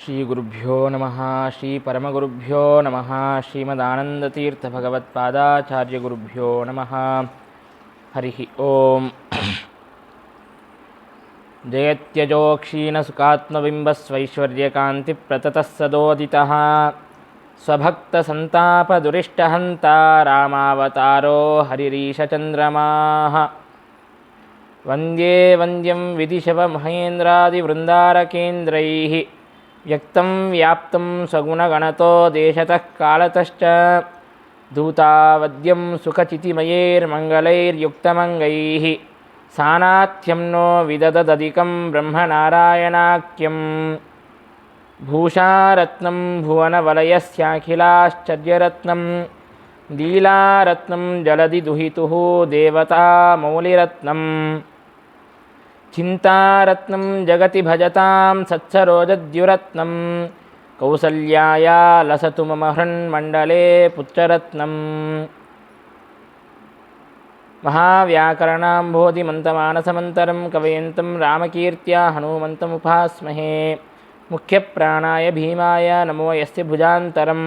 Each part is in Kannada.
ಶ್ರೀ ಗುರುಭ್ಯೋ ನಮಃ. ಶ್ರೀ ಪರಮಗುರುಭ್ಯೋ ನಮಃ. ಶ್ರೀಮದಾನಂದತೀರ್ಥ ಭಗವತ್ಪಾದಾಚಾರ್ಯ ಗುರುಭ್ಯೋ ನಮಃ. ಹರಿ ಓಂ. ಜಯತ್ಯಜೋ ಕ್ಷೀಣ ಸುಖಾತ್ಮಬಿಂಬಸ್ವೈಶ್ವರ್ಯಕಾಂತಿ ಪ್ರತತಃ ಸದೋದಿತಃ ಸ್ವಭಕ್ತ ಸಂತಾಪ ದುರಿಷ್ಟಹಂತ ರಾಮಾವತಾರೋ ಹರಿರೀಶಚಂದ್ರಮಾಃ. ವಂದ್ಯೇ ವಂದ್ಯಂ ವಿಧಿಶವ ಮಹೇಂದ್ರಾದಿವೃಂದಾರಕೇಂದ್ರೈಃ ವ್ಯಕ್ತಂ ವ್ಯಾಪ್ತಂ ಸ್ವಗುಣಗಣತೋ ದೇಶತಃ ಕಾಲತಶ್ಚ ಧೂತಾವದ್ಯಂ ಸುಖಚಿತಿಮಯೈರ್ಮಂಗಲೈರ್ಯುಕ್ತಮಂಗೈಃ ಸಾನಾಥ್ಯಂ ನೋ ವಿದದದಧಿಕಂ ಬ್ರಹ್ಮನಾರಾಯಣಾಖ್ಯಂ. ಭೂಷಾರತ್ನಂ ಭುವನವಲಯಸ್ಯಾಖಿಲಾಶ್ಚರ್ಯರತ್ನಂ ಲೀಲಾರತ್ನಂ ಜಲಧಿ ದುಹಿತುಃ ದೇವತಾಮೌಲಿರತ್ನಂ. ಚಿಂತಾರತ್ನಂ ಜಗತಿ ಭಜತಾಂ ಸತ್ಸರೋಜದ್ಯುರತ್ನಂ ಕೌಸಲ್ಯಾಯ ಲಸತು ಮಮ ಹೃನ್ಮಂಡಲೇ ಪುತ್ರರತ್ನಂ. ಮಹಾವ್ಯಾಕರಣಾಂಬೋಧಿಮಂತಮಾನಸಮಂತರಂ ಕವಯಂತಂ ರಾಮಕೀರ್ತ್ಯಾ ಹನುಮಂತಮುಪಾಸ್ಮಹೇ. ಮುಖ್ಯಪ್ರಾಣಾಯ ಭೀಮಾಯ ನಮೋ ಯಸ್ಯ ಭುಜಾಂತರಂ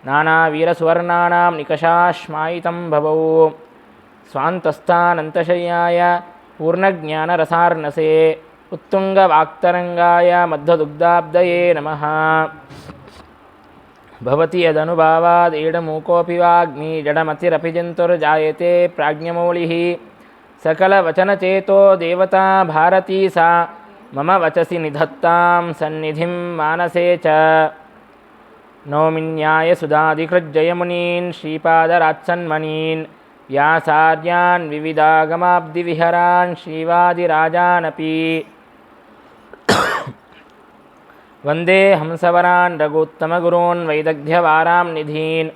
ನಾನಾವೀರಸುವರ್ಣಾನಾಂ ನಿಕಷಾಶ್ಮಾಯಿತಂ ಭವೌ. ಸ್ವಾಂತಸ್ಥಾನಂತಶಯ್ಯಾಯ ಪೂರ್ಣಜ್ಞಾನರಸಾರ್ಣಸೇ ಉತ್ತುಂಗವಾಕ್ತರಂಗಾಯ ಮಧ್ವದುಗ್ಧಾಬ್ಧಯೇ ನಮಃ. ಭವತಿ ಯದನುಭಾವಾದ್ ಏಡಮೂಕೋऽಪಿ ವಾಗ್ಮಿ ಜಡಮತಿರಪಿ ಜಂತುರ್ಜಾಯತೆ ಪ್ರಾಜ್ಞಮೌಳಿಃ. ಸಕಲವಚನಚೇತೋ ದೇವತಾ ಭಾರತೀ ಸಾ ಮಮ ವಚಸಿ ನಿಧತ್ತಾಂ ಸನ್ನಿಧಿಂ ಮಾನಸೇ ಚ. ನೌಮಿನ್ಯಾಯ ಸುಧಾಧಿಕೃಜ್ಜಯಮುನೀನ್ ಶ್ರೀಪಾದರಾತ್ಸನ್ಮನೀನ್ ವ್ಯಾಸಾರ್ಯಾನ್ ವಿವಿಧಾಗಮಾಬ್ಧಿವಿಹರಾನ್ ಶ್ರೀವಾದಿರಾಜಾನಪಿ. ವಂದೇ ಹಂಸವರಾನ್ ರಘುತ್ತಮಗುರೂನ್ ವೈದಗ್ಧ್ಯವಾರಾಂ ನಿಧೀನ್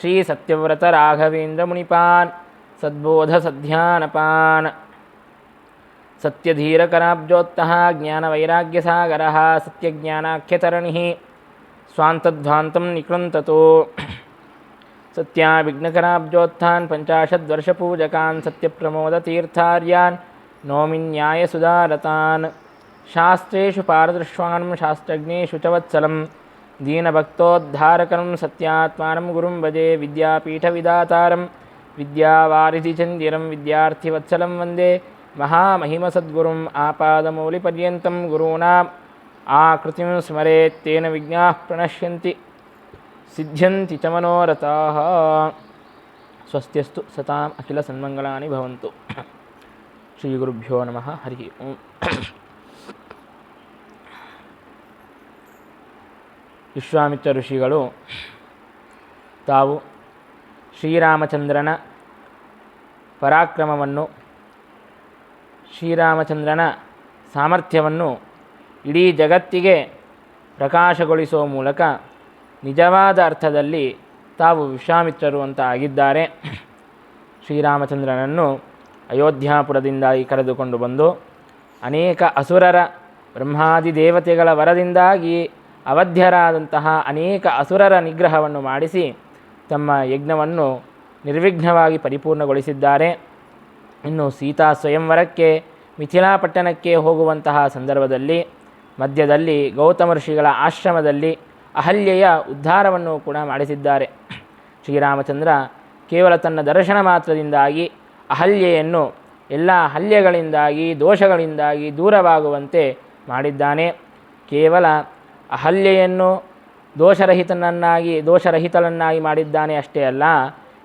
ಶ್ರೀಸತ್ಯವ್ರತರಾಘವೇಂದ್ರಮುನಿಪಾನ್ ಸದ್ಬೋಧಸಧ್ಯಾನಪಾನ್. ಸತ್ಯಧೀರಕರಾಬ್ಜೋತ್ತಃ ಜ್ಞಾನವೈರಾಗ್ಯಸಾಗರಃ ಸತ್ಯಜ್ಞಾನಾಖ್ಯತರಣಿಃ ಸ್ವಾಂತಧ್ವಾಂತಂ ನಿಕೃಂತತೋ. ಸತ್ಯಾವಿಘ್ನಕರಾಬ್ಜೋತ್ಥಾನ್ ಪಂಚಾಶದ್ವರ್ಷಪೂಜಕಾನ್ ಸತ್ಯಪ್ರಮೋದತೀರ್ಥಾರ್ಯಾನ್ ನೌಮಿನ್ಯಾಯ ಸುಧಾರತಾನ್. ಶಾಸ್ತ್ರೇಷು ಪಾರದೃಶ್ವಾನ್ ಶಾಸ್ತ್ರಜ್ಞೇಷು ಚ ವತ್ಸಲಂ ದೀನಭಕ್ತೋದ್ಧಾರಕಂ ಸತ್ಯಾತ್ಮಾನಂ ಗುರುಂ ಭಜೆ. ವಿದ್ಯಾಪೀಠವಿದಾತಾರಂ ವಿದ್ಯಾವಾರಿಧಿಚಂದಿರಂ ವಿದ್ಯಾರ್ಥಿವತ್ಸಲಂ ವಂದೇ ಮಹಾಮಹಿಮಸದ್ಗುರುಂ. ಆಪಾದಮೌಲಿಪರ್ಯಂತಂ ಗುರೂಣಾಂ ಆಕೃತಿಂ ಸ್ಮರೇತ್ ತೇನ ವಿಘ್ನಾಃ ಪ್ರಣಶ್ಯಂತಿ ಸಿದ್ಧ್ಯಂತಿ ಚ ಮನೋರಥಾಃ. ಸ್ವಸ್ತ್ಯಸ್ತು ಸತಾಂ ಅಖಿಲ ಸನ್ಮಂಗಳಾನಿ ಭವಂತು. ಶ್ರೀ ಗುರುಭ್ಯೋ ನಮಃ. ಹರಿ ಓಂ. ವಿಶ್ವಾಮಿತ್ರ ಋಷಿಗಳು ತಾವು ಶ್ರೀರಾಮಚಂದ್ರನ ಪರಾಕ್ರಮವನ್ನು, ಶ್ರೀರಾಮಚಂದ್ರನ ಸಾಮರ್ಥ್ಯವನ್ನು ಇಡೀ ಜಗತ್ತಿಗೆ ಪ್ರಕಾಶಗೊಳಿಸುವ ಮೂಲಕ ನಿಜವಾದ ಅರ್ಥದಲ್ಲಿ ತಾವು ವಿಶ್ವಾಮಿತ್ರರು ಅಂತ ಆಗಿದ್ದಾರೆ. ಶ್ರೀರಾಮಚಂದ್ರನನ್ನು ಅಯೋಧ್ಯಾಪುರದಿಂದಾಗಿ ಕರೆದುಕೊಂಡು ಬಂದು ಅನೇಕ ಅಸುರರ ಬ್ರಹ್ಮಾದಿ ದೇವತೆಗಳ ವರದಿಂದಾಗಿ ಅವಧ್ಯರಾದಂತಹ ಅನೇಕ ಅಸುರರ ನಿಗ್ರಹವನ್ನು ಮಾಡಿಸಿ ತಮ್ಮ ಯಜ್ಞವನ್ನು ನಿರ್ವಿಘ್ನವಾಗಿ ಪರಿಪೂರ್ಣಗೊಳಿಸಿದ್ದಾರೆ. ಇನ್ನು ಸೀತಾ ಸ್ವಯಂವರಕ್ಕೆ ಮಿಥಿಲಾಪಟ್ಟಣಕ್ಕೆ ಹೋಗುವಂತಹ ಸಂದರ್ಭದಲ್ಲಿ ಮಧ್ಯದಲ್ಲಿ ಗೌತಮ ಋಷಿಗಳ ಆಶ್ರಮದಲ್ಲಿ ಅಹಲ್ಯೆಯ ಉದ್ಧಾರವನ್ನು ಕೂಡ ಮಾಡಿಸಿದ್ದಾರೆ. ಶ್ರೀರಾಮಚಂದ್ರ ಕೇವಲ ತನ್ನ ದರ್ಶನ ಮಾತ್ರದಿಂದಾಗಿ ಅಹಲ್ಯೆಯನ್ನು ಎಲ್ಲ ಹಲ್ಯಗಳಿಂದಾಗಿ ದೋಷಗಳಿಂದಾಗಿ ದೂರವಾಗುವಂತೆ ಮಾಡಿದ್ದಾನೆ. ಕೇವಲ ಅಹಲ್ಯೆಯನ್ನು ದೋಷರಹಿತಳನ್ನಾಗಿ ಮಾಡಿದ್ದಾನೆ ಅಷ್ಟೇ ಅಲ್ಲ,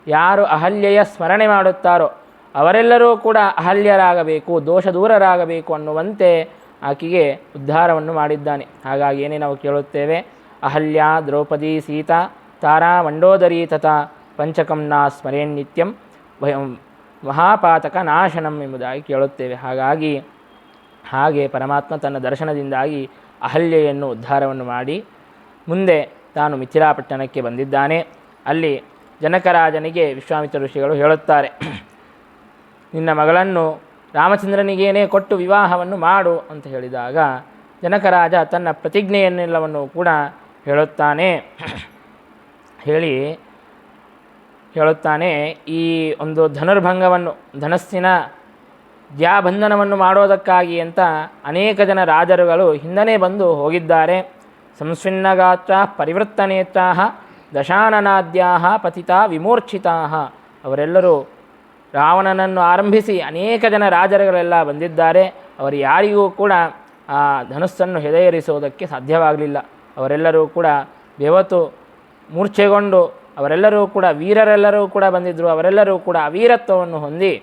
ಯಾರು ಅಹಲ್ಯೆಯ ಸ್ಮರಣೆ ಮಾಡುತ್ತಾರೋ ಅವರೆಲ್ಲರೂ ಕೂಡ ಅಹಲ್ಯರಾಗಬೇಕು, ದೋಷ ದೂರರಾಗಬೇಕು ಅನ್ನುವಂತೆ ಆಕೆಗೆ ಉದ್ಧಾರವನ್ನು ಮಾಡಿದ್ದಾನೆ. ಹಾಗಾಗಿ ಏನೇ ನಾವು ಕೇಳುತ್ತೇವೆ, ಅಹಲ್ಯ ದ್ರೌಪದಿ ಸೀತಾ ತಾರಾ ಮಂಡೋದರಿ ತಥಾ ಪಂಚಕಂನ ಸ್ಮರೇನ್ ನಿತ್ಯಂ ಮಹಾಪಾತಕ ನಾಶನಂ ಎಂಬುದಾಗಿ ಕೇಳುತ್ತೇವೆ. ಹಾಗೆ ಪರಮಾತ್ಮ ತನ್ನ ದರ್ಶನದಿಂದಾಗಿ ಅಹಲ್ಯೆಯನ್ನು ಉದ್ಧಾರವನ್ನು ಮಾಡಿ ಮುಂದೆ ತಾನು ಮಿಥಿಲಾಪಟ್ಟಣಕ್ಕೆ ಬಂದಿದ್ದಾನೆ. ಅಲ್ಲಿ ಜನಕರಾಜನಿಗೆ ವಿಶ್ವಾಮಿತ್ರ ಋಷಿಗಳು ಹೇಳುತ್ತಾರೆ, ನಿನ್ನ ಮಗಳನ್ನು ರಾಮಚಂದ್ರನಿಗೇನೇ ಕೊಟ್ಟು ವಿವಾಹವನ್ನು ಮಾಡು ಅಂತ ಹೇಳಿದಾಗ ಜನಕರಾಜ ತನ್ನ ಪ್ರತಿಜ್ಞೆಯನ್ನೆಲ್ಲವನ್ನು ಕೂಡ ಹೇಳುತ್ತಾನೆ. ಈ ಒಂದು ಧನುರ್ಭಂಗವನ್ನು, ಧನಸ್ಸಿನ ದ್ಯಾಬಂಧನವನ್ನು ಮಾಡೋದಕ್ಕಾಗಿ ಅಂತ ಅನೇಕ ಜನ ರಾಜರುಗಳು ಹಿಂದನೇ ಬಂದು ಹೋಗಿದ್ದಾರೆ. ಸಂಸ್ವಿನ್ನಗಾತ್ರಾ ಪರಿವೃತ್ತನೇತ್ರಾ ದಶಾನನಾದ್ಯಾ ಪತಿತಾ ವಿಮೂರ್ಛಿತಾ. ಅವರೆಲ್ಲರೂ ರಾವಣನನ್ನು ಆರಂಭಿಸಿ ಅನೇಕ ಜನ ರಾಜರುಗಳೆಲ್ಲ ಬಂದಿದ್ದಾರೆ. ಅವರು ಯಾರಿಗೂ ಕೂಡ ಆ ಧನುಸ್ಸನ್ನು ಹೆದೆಯೇರಿಸುವುದಕ್ಕೆ ಸಾಧ್ಯವಾಗಲಿಲ್ಲ. ಅವರೆಲ್ಲರೂ ಕೂಡ ಬೆವತು ಮೂರ್ಛೆಗೊಂಡು ಅವರೆಲ್ಲರೂ ಕೂಡ ವೀರರೆಲ್ಲರೂ ಕೂಡ ಬಂದಿದ್ದರು. ಅವರೆಲ್ಲರೂ ಕೂಡ ಅವೀರತ್ವವನ್ನು ಹೊಂದಿ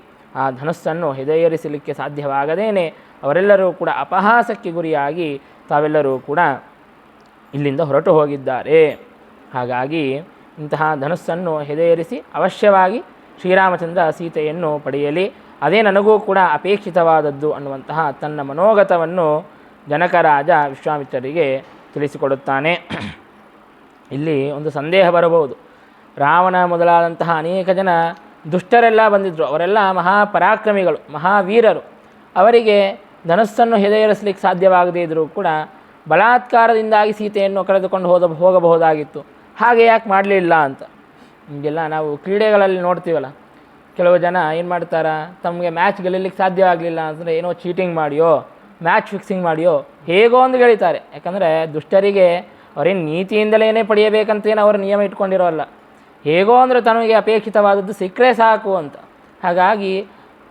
ಆ ಧನುಸ್ಸನ್ನು ಹೆದೆಯೇರಿಸಲಿಕ್ಕೆ ಸಾಧ್ಯವಾಗದೇನೆ ಅವರೆಲ್ಲರೂ ಕೂಡ ಅಪಹಾಸಕ್ಕೆ ಗುರಿಯಾಗಿ ತಾವೆಲ್ಲರೂ ಕೂಡ ಇಲ್ಲಿಂದ ಹೊರಟು ಹೋಗಿದ್ದಾರೆ. ಹಾಗಾಗಿ ಇಂತಹ ಧನುಸ್ಸನ್ನು ಹೆದೆಯೇರಿಸಿ ಅವಶ್ಯವಾಗಿ ಶ್ರೀರಾಮಚಂದ್ರ ಸೀತೆಯನ್ನು ಪಡೆಯಲಿ, ಅದೇ ನನಗೂ ಕೂಡ ಅಪೇಕ್ಷಿತವಾದದ್ದು ಅನ್ನುವಂತಹ ತನ್ನ ಮನೋಗತವನ್ನು ಜನಕರಾಜ ವಿಶ್ವಾಮಿತ್ರರಿಗೆ ತಿಳಿಸಿಕೊಡುತ್ತಾನೆ. ಇಲ್ಲಿ ಒಂದು ಸಂದೇಹ ಬರಬಹುದು. ರಾವಣ ಮೊದಲಾದಂತಹ ಅನೇಕ ಜನ ದುಷ್ಟರೆಲ್ಲ ಬಂದಿದ್ದರು. ಅವರೆಲ್ಲ ಮಹಾಪರಾಕ್ರಮಿಗಳು, ಮಹಾವೀರರು. ಅವರಿಗೆ ಧನುಸ್ಸನ್ನು ಹೆದೆಯೇರಿಸಲಿಕ್ಕೆ ಸಾಧ್ಯವಾಗದೇ ಇದ್ದರೂ ಕೂಡ ಬಲಾತ್ಕಾರದಿಂದಾಗಿ ಸೀತೆಯನ್ನು ಕರೆದುಕೊಂಡು ಹೋಗಬಹುದಾಗಿತ್ತು. ಹಾಗೆ ಯಾಕೆ ಮಾಡಲಿಲ್ಲ ಅಂತ ಹೀಗೆಲ್ಲ ನಾವು ಕ್ರೀಡೆಗಳಲ್ಲಿ ನೋಡ್ತೀವಲ್ಲ. ಕೆಲವು ಜನ ಏನು ಮಾಡ್ತಾರೆ, ತಮಗೆ ಮ್ಯಾಚ್ ಗೆಲ್ಲಲಿಕ್ಕೆ ಸಾಧ್ಯವಾಗಲಿಲ್ಲ ಅಂದರೆ ಏನೋ ಚೀಟಿಂಗ್ ಮಾಡಿಯೋ ಮ್ಯಾಚ್ ಫಿಕ್ಸಿಂಗ್ ಮಾಡಿಯೋ ಹೇಗೋ ಒಂದು ಗೆಳೀತಾರೆ. ಯಾಕಂದರೆ ದುಷ್ಟರಿಗೆ ಅವರೇನು ನೀತಿಯಿಂದಲೇ ಪಡೆಯಬೇಕಂತೇನು ಅವರು ನಿಯಮ ಇಟ್ಕೊಂಡಿರೋಲ್ಲ. ಹೇಗೋ ಅಂದರೆ ತನಗೆ ಅಪೇಕ್ಷಿತವಾದದ್ದು ಸಿಕ್ಕರೆ ಸಾಕು ಅಂತ. ಹಾಗಾಗಿ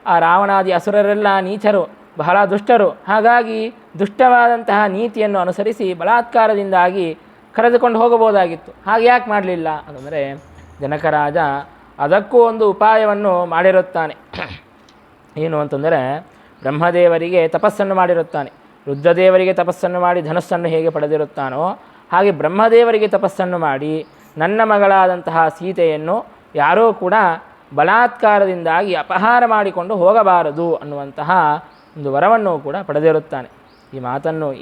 ಆ ರಾವಣಾದಿ ಅಸುರರೆಲ್ಲ ನೀಚರು, ಬಹಳ ದುಷ್ಟರು. ಹಾಗಾಗಿ ದುಷ್ಟವಾದಂತಹ ನೀತಿಯನ್ನು ಅನುಸರಿಸಿ ಬಲಾತ್ಕಾರದಿಂದಾಗಿ ಕರೆದುಕೊಂಡು ಹೋಗಬಹುದಾಗಿತ್ತು. ಹಾಗೆ ಯಾಕೆ ಮಾಡಲಿಲ್ಲ ಅಂತಂದರೆ ಜನಕರಾಜ ಅದಕ್ಕೂ ಒಂದು ಉಪಾಯವನ್ನು ಮಾಡಿರುತ್ತಾನೆ. ಏನು ಅಂತಂದರೆ ಬ್ರಹ್ಮದೇವರಿಗೆ ತಪಸ್ಸನ್ನು ಮಾಡಿರುತ್ತಾನೆ. ರುದ್ರದೇವರಿಗೆ ತಪಸ್ಸನ್ನು ಮಾಡಿ ಧನುಸ್ಸನ್ನು ಹೇಗೆ ಪಡೆದಿರುತ್ತಾನೋ ಹಾಗೆ ಬ್ರಹ್ಮದೇವರಿಗೆ ತಪಸ್ಸನ್ನು ಮಾಡಿ ನನ್ನ ಮಗಳಾದಂತಹ ಸೀತೆಯನ್ನು ಯಾರೂ ಕೂಡ ಬಲಾತ್ಕಾರದಿಂದಾಗಿ ಅಪಹಾರ ಮಾಡಿಕೊಂಡು ಹೋಗಬಾರದು ಅನ್ನುವಂತಹ ಒಂದು ವರವನ್ನು ಕೂಡ ಪಡೆದಿರುತ್ತಾನೆ.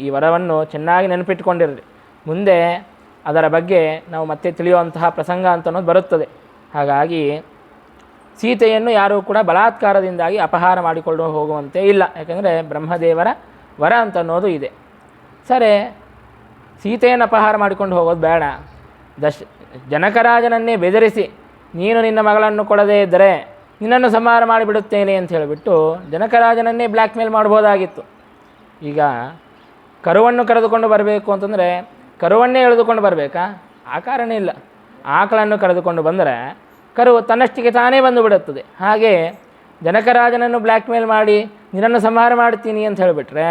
ಈ ವರವನ್ನು ಚೆನ್ನಾಗಿ ನೆನಪಿಟ್ಟುಕೊಂಡಿರಲಿ. ಮುಂದೆ ಅದರ ಬಗ್ಗೆ ನಾವು ಮತ್ತೆ ತಿಳಿಯುವಂತಹ ಪ್ರಸಂಗ ಅಂತ ಅನ್ನೋದು ಬರುತ್ತದೆ. ಹಾಗಾಗಿ ಸೀತೆಯನ್ನು ಯಾರೂ ಕೂಡ ಬಲಾತ್ಕಾರದಿಂದಾಗಿ ಅಪಹಾರ ಮಾಡಿಕೊಂಡು ಹೋಗುವಂತೆ ಇಲ್ಲ. ಯಾಕಂದರೆ ಬ್ರಹ್ಮದೇವರ ವರ ಅಂತ ಅನ್ನೋದು ಇದೆ. ಸರಿ, ಸೀತೆಯನ್ನು ಅಪಹಾರ ಮಾಡಿಕೊಂಡು ಹೋಗೋದು ಬೇಡ, ಜನಕರಾಜನನ್ನೇ ಬೆದರಿಸಿ ನೀನು ನಿನ್ನ ಮಗಳನ್ನು ಕೊಡದೇ ಇದ್ದರೆ ನಿನ್ನನ್ನು ಸಂಹಾರ ಮಾಡಿಬಿಡುತ್ತೇನೆ ಅಂತ ಹೇಳಿಬಿಟ್ಟು ಜನಕರಾಜನನ್ನೇ ಬ್ಲ್ಯಾಕ್ ಮೇಲ್ ಮಾಡ್ಬೋದಾಗಿತ್ತು. ಈಗ ಕರುವನ್ನು ಕರೆದುಕೊಂಡು ಬರಬೇಕು ಅಂತಂದರೆ ಕರುವನ್ನೇ ಎಳೆದುಕೊಂಡು ಬರಬೇಕಾ? ಆ ಕಾರಣ ಇಲ್ಲ. ಆಕಳನ್ನು ಕರೆದುಕೊಂಡು ಬಂದರೆ ಕರು ತನ್ನಷ್ಟಿಗೆ ತಾನೇ ಬಂದು ಬಿಡುತ್ತದೆ. ಹಾಗೆ ಜನಕರಾಜನನ್ನು ಬ್ಲ್ಯಾಕ್ ಮೇಲ್ ಮಾಡಿ ನಿನ್ನನ್ನು ಸಂಹಾರ ಮಾಡ್ತೀನಿ ಅಂತ ಹೇಳಿಬಿಟ್ರೆ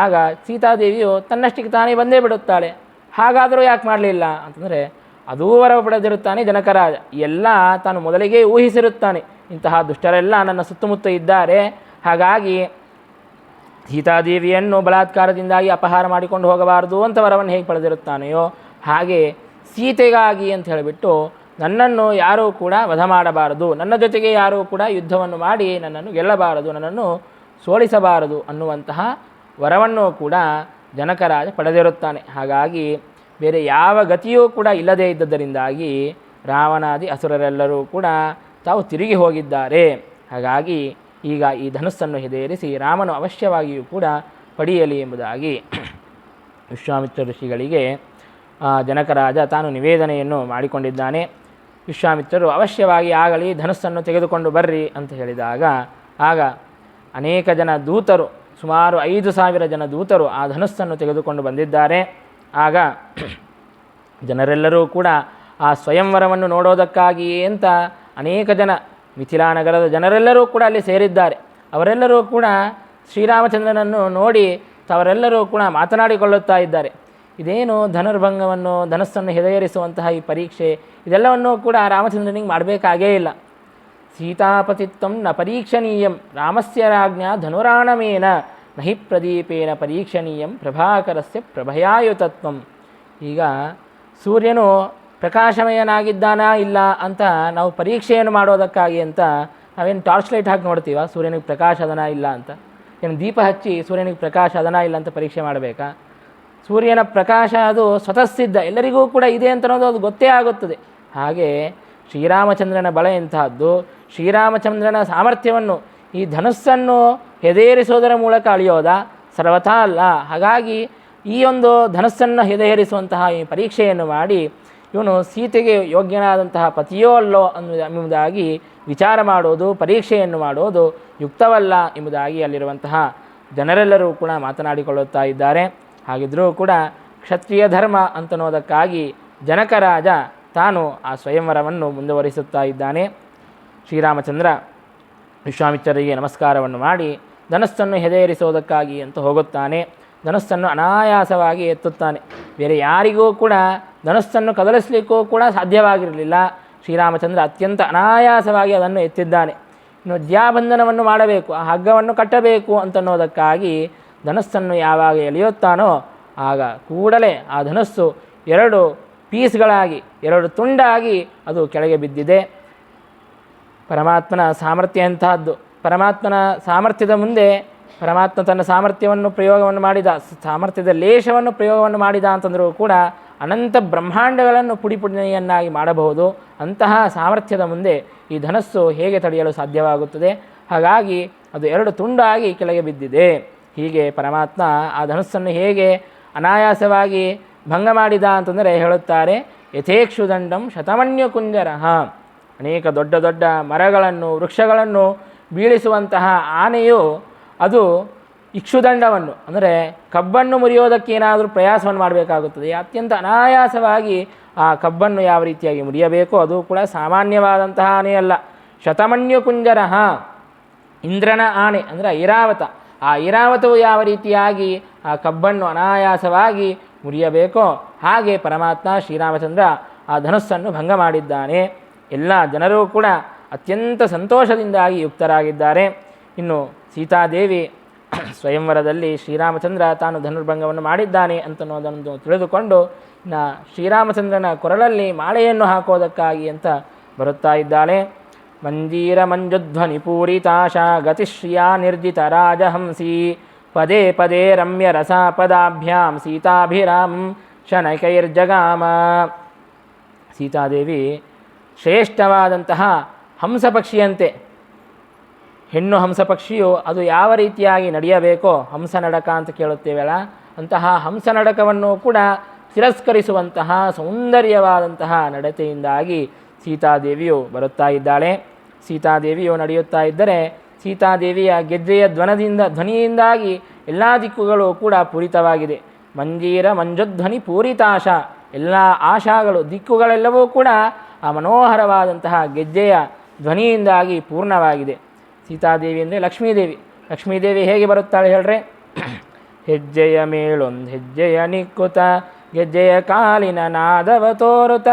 ಆಗ ಸೀತಾದೇವಿಯು ತನ್ನಷ್ಟಿಗೆ ತಾನೇ ಬಂದೇ ಬಿಡುತ್ತಾಳೆ. ಹಾಗಾದರೂ ಯಾಕೆ ಮಾಡಲಿಲ್ಲ ಅಂತಂದರೆ ಅದೂ ವರ ಪಡೆದಿರುತ್ತಾನೆ ಜನಕರಾಜ. ಎಲ್ಲ ತಾನು ಮೊದಲಿಗೆ ಊಹಿಸಿರುತ್ತಾನೆ, ಇಂತಹ ದುಷ್ಟರೆಲ್ಲ ನನ್ನ ಸುತ್ತಮುತ್ತ ಇದ್ದಾರೆ. ಹಾಗಾಗಿ ಸೀತಾದೇವಿಯನ್ನು ಬಲಾತ್ಕಾರದಿಂದಾಗಿ ಅಪಹಾರ ಮಾಡಿಕೊಂಡು ಹೋಗಬಾರದು ಅಂತ ವರವನ್ನು ಹೇಗೆ ಪಡೆದಿರುತ್ತಾನೆಯೋ ಹಾಗೆ ಸೀತೆಗಾಗಿ ಅಂತ ಹೇಳಿಬಿಟ್ಟು ನನ್ನನ್ನು ಯಾರೂ ಕೂಡ ವಧ ಮಾಡಬಾರದು, ನನ್ನ ಜೊತೆಗೆ ಯಾರೂ ಕೂಡ ಯುದ್ಧವನ್ನು ಮಾಡಿ ನನ್ನನ್ನು ಗೆಲ್ಲಬಾರದು, ನನ್ನನ್ನು ಸೋಲಿಸಬಾರದು ಅನ್ನುವಂತಹ ವರವನ್ನು ಕೂಡ ಜನಕರಾಜ ಪಡೆದಿರುತ್ತಾನೆ. ಹಾಗಾಗಿ ಬೇರೆ ಯಾವ ಗತಿಯೂ ಕೂಡ ಇಲ್ಲದೇ ಇದ್ದದರಿಂದಾಗಿ ರಾವಣಾದಿ ಅಸುರರೆಲ್ಲರೂ ಕೂಡ ತಾವು ತಿರುಗಿ ಹೋಗಿದ್ದಾರೆ. ಹಾಗಾಗಿ ಈಗ ಈ ಧನುಸ್ಸನ್ನು ಹೆದೆಯೇರಿಸಿ ರಾಮನು ಅವಶ್ಯವಾಗಿಯೂ ಕೂಡ ಪಡೆಯಲಿ ಎಂಬುದಾಗಿ ವಿಶ್ವಾಮಿತ್ರ ಋಷಿಗಳಿಗೆ ಜನಕರಾಜ ತಾನು ನಿವೇದನೆಯನ್ನು ಮಾಡಿಕೊಂಡಿದ್ದಾನೆ. ವಿಶ್ವಾಮಿತ್ರರು ಅವಶ್ಯವಾಗಿ ಆಗಲಿ ಧನುಸ್ಸನ್ನು ತೆಗೆದುಕೊಂಡು ಬರ್ರಿ ಅಂತ ಹೇಳಿದಾಗ ಆಗ ಅನೇಕ ಜನ ದೂತರು, ಸುಮಾರು 5,000 ಜನ ದೂತರು ಆ ಧನುಸ್ಸನ್ನು ತೆಗೆದುಕೊಂಡು ಬಂದಿದ್ದಾರೆ. ಆಗ ಜನರೆಲ್ಲರೂ ಕೂಡ ಆ ಸ್ವಯಂವರವನ್ನು ನೋಡೋದಕ್ಕಾಗಿಯೇ ಅಂತ ಅನೇಕ ಜನ ಮಿಥಿಲಾ ನಗರದ ಜನರೆಲ್ಲರೂ ಕೂಡ ಅಲ್ಲಿ ಸೇರಿದ್ದಾರೆ. ಅವರೆಲ್ಲರೂ ಕೂಡ ಶ್ರೀರಾಮಚಂದ್ರನನ್ನು ನೋಡಿ ಅವರೆಲ್ಲರೂ ಕೂಡ ಮಾತನಾಡಿಕೊಳ್ಳುತ್ತಾ ಇದ್ದಾರೆ. ಇದೇನು ಧನುರ್ಭಂಗವನ್ನು ಧನಸ್ಸನ್ನು ಹೆದೆಯೇರಿಸುವಂತಹ ಈ ಪರೀಕ್ಷೆ ಇದೆಲ್ಲವನ್ನೂ ಕೂಡ ರಾಮಚಂದ್ರನಿಗೆ ಮಾಡಬೇಕಾಗೇ ಇಲ್ಲ. ಸೀತಾಪತಿತ್ವಂ ನ ಪರೀಕ್ಷಣೀಯಂ ರಾಮಸ್ಯ ರಾಜ್ಞಾ ಧನುರಾಣಮೇನ ನಹಿ ಪ್ರದೀಪೇನ ಪರೀಕ್ಷಣೀಯಂ ಪ್ರಭಾಕರಸ್ಯ ಪ್ರಭಯಾಯುತತ್ವಂ. ಈಗ ಸೂರ್ಯನು ಪ್ರಕಾಶಮಯನಾಗಿದ್ದಾನಾ ಇಲ್ಲ ಅಂತ ನಾವು ಪರೀಕ್ಷೆಯನ್ನು ಮಾಡೋದಕ್ಕಾಗಿ ಅಂತ ನಾವೇನು ಟಾರ್ಚ್ ಲೈಟ್ ಹಾಕಿ ನೋಡ್ತೀವ ಸೂರ್ಯನಿಗೆ ಪ್ರಕಾಶ ಅದನ ಇಲ್ಲ ಅಂತ? ಏನು ದೀಪ ಹಚ್ಚಿ ಸೂರ್ಯನಿಗೆ ಪ್ರಕಾಶ ಅದನ ಇಲ್ಲ ಅಂತ ಪರೀಕ್ಷೆ ಮಾಡಬೇಕಾ? ಸೂರ್ಯನ ಪ್ರಕಾಶ ಅದು ಸ್ವತಃಸಿದ್ಧ, ಎಲ್ಲರಿಗೂ ಕೂಡ ಇದೆ ಅಂತ ಅನ್ನೋದು ಅದು ಗೊತ್ತೇ ಆಗುತ್ತದೆ. ಹಾಗೆ ಶ್ರೀರಾಮಚಂದ್ರನ ಬಲ ಎಂತಹದ್ದು, ಶ್ರೀರಾಮಚಂದ್ರನ ಸಾಮರ್ಥ್ಯವನ್ನು ಈ ಧನುಸ್ಸನ್ನು ಹೆದೆಯೇರಿಸೋದರ ಮೂಲಕ ಅಳಿಯೋದ? ಸರ್ವಥಾ ಅಲ್ಲ. ಹಾಗಾಗಿ ಈ ಒಂದು ಧನುಸ್ಸನ್ನು ಹೆದೆಯೇರಿಸುವಂತಹ ಈ ಪರೀಕ್ಷೆಯನ್ನು ಮಾಡಿ ಇವನು ಸೀತೆಗೆ ಯೋಗ್ಯನಾದಂತಹ ಪತಿಯೋ ಅಲ್ಲೋ ಎಂಬುದಾಗಿ ವಿಚಾರ ಮಾಡೋದು, ಪರೀಕ್ಷೆಯನ್ನು ಮಾಡೋದು ಯುಕ್ತವಲ್ಲ ಎಂಬುದಾಗಿ ಅಲ್ಲಿರುವಂತಹ ಜನರೆಲ್ಲರೂ ಕೂಡ ಮಾತನಾಡಿಕೊಳ್ಳುತ್ತಾ ಇದ್ದಾರೆ. ಹಾಗಿದ್ದರೂ ಕೂಡ ಕ್ಷತ್ರಿಯ ಧರ್ಮ ಅಂತನ್ನೋದಕ್ಕಾಗಿ ಜನಕರಾಜ ತಾನು ಆ ಸ್ವಯಂವರವನ್ನು ಮುಂದುವರಿಸುತ್ತಾ ಇದ್ದಾನೆ. ಶ್ರೀರಾಮಚಂದ್ರ ವಿಶ್ವಾಮಿತ್ರರಿಗೆ ನಮಸ್ಕಾರವನ್ನು ಮಾಡಿ ಧನಸ್ಸನ್ನು ಹೆದೆಯೇರಿಸೋದಕ್ಕಾಗಿ ಅಂತ ಹೋಗುತ್ತಾನೆ. ಧನಸ್ಸನ್ನು ಅನಾಯಾಸವಾಗಿ ಎತ್ತುತ್ತಾನೆ. ಬೇರೆ ಯಾರಿಗೂ ಕೂಡ ಧನಸ್ಸನ್ನು ಕದಲಿಸಲಿಕ್ಕೂ ಕೂಡ ಸಾಧ್ಯವಾಗಿರಲಿಲ್ಲ. ಶ್ರೀರಾಮಚಂದ್ರ ಅತ್ಯಂತ ಅನಾಯಾಸವಾಗಿ ಅದನ್ನು ಎತ್ತಿದ್ದಾನೆ. ಇನ್ನು ದ್ಯಾಬಂಧನವನ್ನು ಮಾಡಬೇಕು, ಆ ಹಗ್ಗವನ್ನು ಕಟ್ಟಬೇಕು ಅಂತನ್ನೋದಕ್ಕಾಗಿ ಧನಸ್ಸನ್ನು ಯಾವಾಗ ಎಳೆಯುತ್ತಾನೋ ಆಗ ಕೂಡಲೇ ಆ ಧನಸ್ಸು 2 ಪೀಸ್ಗಳಾಗಿ 2 ತುಂಡಾಗಿ ಅದು ಕೆಳಗೆ ಬಿದ್ದಿದೆ. ಪರಮಾತ್ಮನ ಸಾಮರ್ಥ್ಯ ಎಂತಹದ್ದು! ಪರಮಾತ್ಮನ ಸಾಮರ್ಥ್ಯದ ಮುಂದೆ ಪರಮಾತ್ಮ ತನ್ನ ಸಾಮರ್ಥ್ಯವನ್ನು ಪ್ರಯೋಗವನ್ನು ಮಾಡಿದ, ಸಾಮರ್ಥ್ಯದ ಲೇಷವನ್ನು ಪ್ರಯೋಗವನ್ನು ಮಾಡಿದ ಅಂತಂದರೂ ಕೂಡ ಅನಂತ ಬ್ರಹ್ಮಾಂಡಗಳನ್ನು ಪುಡಿಯನ್ನಾಗಿ ಮಾಡಬಹುದು. ಅಂತಹ ಸಾಮರ್ಥ್ಯದ ಮುಂದೆ ಈ ಧನಸ್ಸು ಹೇಗೆ ತಡೆಯಲು ಸಾಧ್ಯವಾಗುತ್ತದೆ? ಹಾಗಾಗಿ ಅದು 2 ತುಂಡಾಗಿ ಕೆಳಗೆ ಬಿದ್ದಿದೆ. ಹೀಗೆ ಪರಮಾತ್ಮ ಆ ಧನಸ್ಸನ್ನು ಹೇಗೆ ಅನಾಯಾಸವಾಗಿ ಭಂಗ ಮಾಡಿದ ಅಂತಂದರೆ ಹೇಳುತ್ತಾರೆ, ಯಥೇಕ್ಷುದಂಡಂ ಶತಮನ್ಯ ಕುಂಜರಃ. ಅನೇಕ ದೊಡ್ಡ ದೊಡ್ಡ ಮರಗಳನ್ನು ವೃಕ್ಷಗಳನ್ನು ಬೀಳಿಸುವಂತಹ ಆನೆಯು ಅದು ಇಕ್ಷುದಂಡವನ್ನು ಅಂದರೆ ಕಬ್ಬನ್ನು ಮುರಿಯೋದಕ್ಕೆ ಏನಾದರೂ ಪ್ರಯಾಸವನ್ನು ಮಾಡಬೇಕಾಗುತ್ತದೆ. ಅತ್ಯಂತ ಅನಾಯಾಸವಾಗಿ ಆ ಕಬ್ಬನ್ನು ಯಾವ ರೀತಿಯಾಗಿ ಮುರಿಯಬೇಕೋ ಅದು ಕೂಡ ಸಾಮಾನ್ಯವಾದಂತಹ ಆನೆಯಲ್ಲ. ಶತಮನ್ಯು ಕುಂಜರಃ, ಇಂದ್ರನ ಆನೆ ಅಂದರೆ ಐರಾವತ. ಆ ಐರಾವತವು ಯಾವ ರೀತಿಯಾಗಿ ಆ ಕಬ್ಬನ್ನು ಅನಾಯಾಸವಾಗಿ ಮುರಿಯಬೇಕೋ ಹಾಗೆ ಪರಮಾತ್ಮ ಶ್ರೀರಾಮಚಂದ್ರ ಆ ಧನುಸ್ಸನ್ನು ಭಂಗ ಮಾಡಿದ್ದಾನೆ. ಎಲ್ಲ ಜನರೂ ಕೂಡ ಅತ್ಯಂತ ಸಂತೋಷದಿಂದಾಗಿ ಯುಕ್ತರಾಗಿದ್ದಾರೆ. ಇನ್ನು ಸೀತಾದೇವಿ ಸ್ವಯಂವರದಲ್ಲಿ ಶ್ರೀರಾಮಚಂದ್ರ ತಾನು ಧನುರ್ಭಂಗವನ್ನು ಮಾಡಿದ್ದಾನೆ ಅಂತನ್ನೋದನ್ನು ತಿಳಿದುಕೊಂಡು ಶ್ರೀರಾಮಚಂದ್ರನ ಕೊರಳಲ್ಲಿ ಮಾಲೆಯನ್ನು ಹಾಕೋದಕ್ಕಾಗಿ ಅಂತ ಬರುತ್ತಾ ಇದ್ದಾಳೆ. ಮಂಜೀರ ಮಂಜುಧ್ವನಿ ಪೂರಿತಾಶಾ ಗತಿಶ್ರಿಯಾ ನಿರ್ಜಿತ ರಾಜಹಂಸಿ ಪದೇ ಪದೇ ರಮ್ಯ ರಸ ಪದಾಭ್ಯಾಂ ಸೀತಾಭಿರಾಮ್ ಶನಕೈರ್ಜಗಾಮ. ಸೀತಾದೇವಿ ಶ್ರೇಷ್ಠವಾದಂತಹ ಹಂಸಪಕ್ಷಿಯಂತೆ, ಹೆಣ್ಣು ಹಂಸಪಕ್ಷಿಯು ಅದು ಯಾವ ರೀತಿಯಾಗಿ ನಡೆಯಬೇಕೋ, ಹಂಸ ನಡಕ ಅಂತ ಕೇಳುತ್ತೇವಲ್ಲ, ಅಂತಹ ಹಂಸ ನಡಕವನ್ನು ಕೂಡ ತಿರಸ್ಕರಿಸುವಂತಹ ಸೌಂದರ್ಯವಾದಂತಹ ನಡತೆಯಿಂದಾಗಿ ಸೀತಾದೇವಿಯು ಬರುತ್ತಾ ಇದ್ದಾಳೆ. ಸೀತಾದೇವಿಯು ನಡೆಯುತ್ತಾ ಇದ್ದರೆ ಸೀತಾದೇವಿಯ ಗೆಜ್ಜೆಯ ಧ್ವನಿಯಿಂದಾಗಿ ಎಲ್ಲ ದಿಕ್ಕುಗಳು ಕೂಡ ಪೂರಿತವಾಗಿದೆ. ಮಂಜೀರ ಮಂಜುಧ್ವನಿ ಪೂರಿತಾಶ, ಎಲ್ಲ ಆಶಾಗಳು ದಿಕ್ಕುಗಳೆಲ್ಲವೂ ಕೂಡ ಆ ಮನೋಹರವಾದಂತಹ ಗೆಜ್ಜೆಯ ಧ್ವನಿಯಿಂದಾಗಿ ಪೂರ್ಣವಾಗಿದೆ. ಸೀತಾದೇವಿ ಅಂದರೆ ಲಕ್ಷ್ಮೀದೇವಿ. ಲಕ್ಷ್ಮೀದೇವಿ ಹೇಗೆ ಬರುತ್ತಾಳೆ ಹೇಳ್ರೆ? ಹೆಜ್ಜೆಯ ಮೇಳೊಂದು ಹೆಜ್ಜೆಯ ನಿಕ್ಕುತ ಗೆಜ್ಜೆಯ ಕಾಲಿನ ನಾದವ ತೋರುತ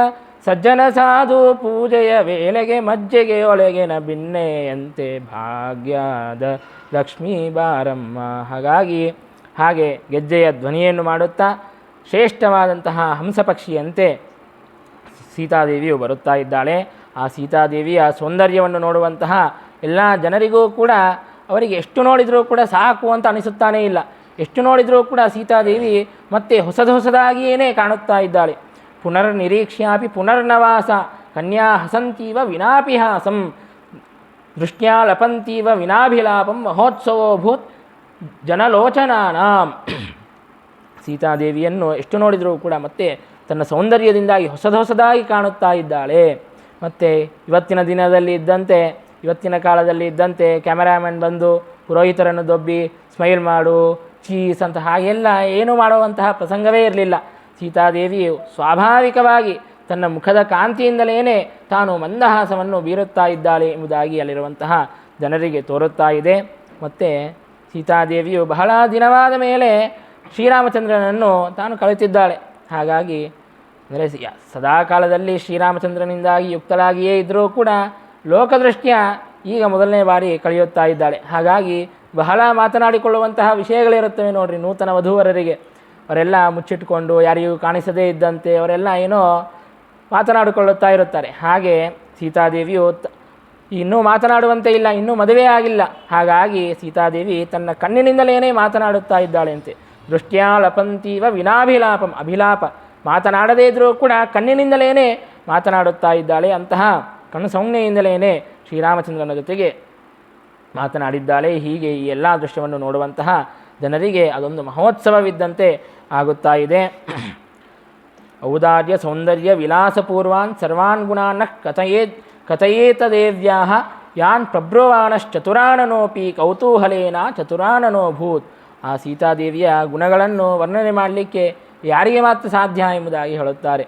ಸಜ್ಜನ ಸಾಧು ಪೂಜೆಯ ವೇಳೆಗೆ ಮಜ್ಜೆಗೆ ಒಳಗಿನ ಬಿನ್ನೆಯಂತೆ ಭಾಗ್ಯದ ಲಕ್ಷ್ಮೀ ಬಾರಮ್ಮ. ಹಾಗೆ ಗೆಜ್ಜೆಯ ಧ್ವನಿಯನ್ನು ಮಾಡುತ್ತಾ ಶ್ರೇಷ್ಠವಾದಂತಹ ಹಂಸಪಕ್ಷಿಯಂತೆ ಸೀತಾದೇವಿಯು ಬರುತ್ತಾ ಇದ್ದಾಳೆ. ಆ ಸೀತಾದೇವಿಯ ಸೌಂದರ್ಯವನ್ನು ನೋಡುವಂತಹ ಎಲ್ಲ ಜನರಿಗೂ ಕೂಡ ಅವರಿಗೆ ಎಷ್ಟು ನೋಡಿದರೂ ಕೂಡ ಸಾಕು ಅಂತ ಅನಿಸುತ್ತಾನೇ ಇಲ್ಲ. ಎಷ್ಟು ನೋಡಿದರೂ ಕೂಡ ಸೀತಾದೇವಿ ಮತ್ತೆ ಹೊಸದಾಗಿಯೇ ಕಾಣುತ್ತಾ ಇದ್ದಾಳೆ. ಪುನರ್ನಿರೀಕ್ಷ್ಯಾಪಿ ಪುನರ್ನವಾಸ ಕನ್ಯಾ ಹಸಂತೀವ ವಿನಾಪಿಹಾಸಂ ದೃಷ್ಟ್ಯಾ ಲಪಂತೀವ ವಿನಾಭಿಲಾಪಂ ಮಹೋತ್ಸವೋಭೂತ್ ಜನಲೋಚನಾನಾಂ. ಸೀತಾದೇವಿಯನ್ನು ಎಷ್ಟು ನೋಡಿದರೂ ಕೂಡ ಮತ್ತೆ ತನ್ನ ಸೌಂದರ್ಯದಿಂದಾಗಿ ಹೊಸದಾಗಿ ಕಾಣುತ್ತಾ ಇದ್ದಾಳೆ. ಮತ್ತು ಇವತ್ತಿನ ಕಾಲದಲ್ಲಿ ಇದ್ದಂತೆ ಕ್ಯಾಮರಾಮನ್ ಬಂದು ಪುರೋಹಿತರನ್ನು ದೊಬ್ಬಿ ಸ್ಮೈಲ್ ಮಾಡು ಚೀಸ್ ಅಂತ ಹಾಗೆಲ್ಲ ಏನು ಮಾಡುವಂತಹ ಪ್ರಸಂಗವೇ ಇರಲಿಲ್ಲ. ಸೀತಾದೇವಿಯು ಸ್ವಾಭಾವಿಕವಾಗಿ ತನ್ನ ಮುಖದ ಕಾಂತಿಯಿಂದಲೇ ತಾನು ಮಂದಹಾಸವನ್ನು ಬೀರುತ್ತಾ ಇದ್ದಾಳೆ ಎಂಬುದಾಗಿ ಅಲ್ಲಿರುವಂತಹ ಜನರಿಗೆ ತೋರುತ್ತಾ ಇದೆ. ಮತ್ತು ಸೀತಾದೇವಿಯು ಬಹಳ ದಿನವಾದ ಮೇಲೆ ಶ್ರೀರಾಮಚಂದ್ರನನ್ನು ತಾನು ಕಳೆತಿದ್ದಾಳೆ. ಹಾಗಾಗಿ ಅಂದರೆ ಸದಾಕಾಲದಲ್ಲಿ ಶ್ರೀರಾಮಚಂದ್ರನಿಂದಾಗಿ ಯುಕ್ತಳಾಗಿಯೇ ಇದ್ದರೂ ಕೂಡ ಲೋಕದೃಷ್ಟಿಯ ಈಗ ಮೊದಲನೇ ಬಾರಿ ಕಳೆಯುತ್ತಾ ಇದ್ದಾಳೆ. ಹಾಗಾಗಿ ಬಹಳ ಮಾತನಾಡಿಕೊಳ್ಳುವಂತಹ ವಿಷಯಗಳಿರುತ್ತವೆ ನೋಡ್ರಿ. ನೂತನ ವಧೂವರರಿಗೆ ಅವರೆಲ್ಲ ಮುಚ್ಚಿಟ್ಕೊಂಡು ಯಾರಿಗೂ ಕಾಣಿಸದೇ ಇದ್ದಂತೆ ಅವರೆಲ್ಲ ಏನೋ ಮಾತನಾಡಿಕೊಳ್ಳುತ್ತಾ ಇರುತ್ತಾರೆ. ಹಾಗೆ ಸೀತಾದೇವಿಯು ಇನ್ನೂ ಮಾತನಾಡುವಂತೆ ಇಲ್ಲ, ಇನ್ನೂ ಮದುವೆ ಆಗಿಲ್ಲ. ಹಾಗಾಗಿ ಸೀತಾದೇವಿ ತನ್ನ ಕಣ್ಣಿನಿಂದಲೇ ಮಾತನಾಡುತ್ತಾ ಇದ್ದಾಳೆಂತೆ. ದೃಷ್ಟ್ಯಾ ಲಪಂತೀವ ವಿನಾಭಿಲಾಪಂ, ಅಭಿಲಾಪ ಮಾತನಾಡದೇ ಇದ್ದರೂ ಕೂಡ ಕಣ್ಣಿನಿಂದಲೇ ಮಾತನಾಡುತ್ತಾ ಇದ್ದಾಳೆ. ಅಂತಹ ಕಣ್ಣು ಸೌಮ್ಯೆಯಿಂದಲೇ ಶ್ರೀರಾಮಚಂದ್ರನ ಜೊತೆಗೆ ಮಾತನಾಡಿದ್ದಾಳೆ. ಹೀಗೆ ಈ ಎಲ್ಲ ದೃಶ್ಯವನ್ನು ನೋಡುವಂತಹ ಜನರಿಗೆ ಅದೊಂದು ಮಹೋತ್ಸವವಿದ್ದಂತೆ ಆಗುತ್ತಾ ಇದೆ. ಔದಾರ್ಯ ಸೌಂದರ್ಯ ವಿಲಾಸಪೂರ್ವಾನ್ ಸರ್ವಾನ್ ಗುಣಾನ್ ಕಥಯೇತದೇವ್ಯಾ ಯಾನ್ ಪ್ರಬ್ರುವಾನಶ್ಚತುರಾನನೋಪಿ ಕೌತೂಹಲೇನ ಚತುರಾನನೋಭೂತ್. ಆ ಸೀತಾದೇವಿಯ ಗುಣಗಳನ್ನು ವರ್ಣನೆ ಮಾಡಲಿಕ್ಕೆ ಯಾರಿಗೆ ಮಾತ್ರ ಸಾಧ್ಯ ಎಂಬುದಾಗಿ ಹೇಳುತ್ತಾರೆ.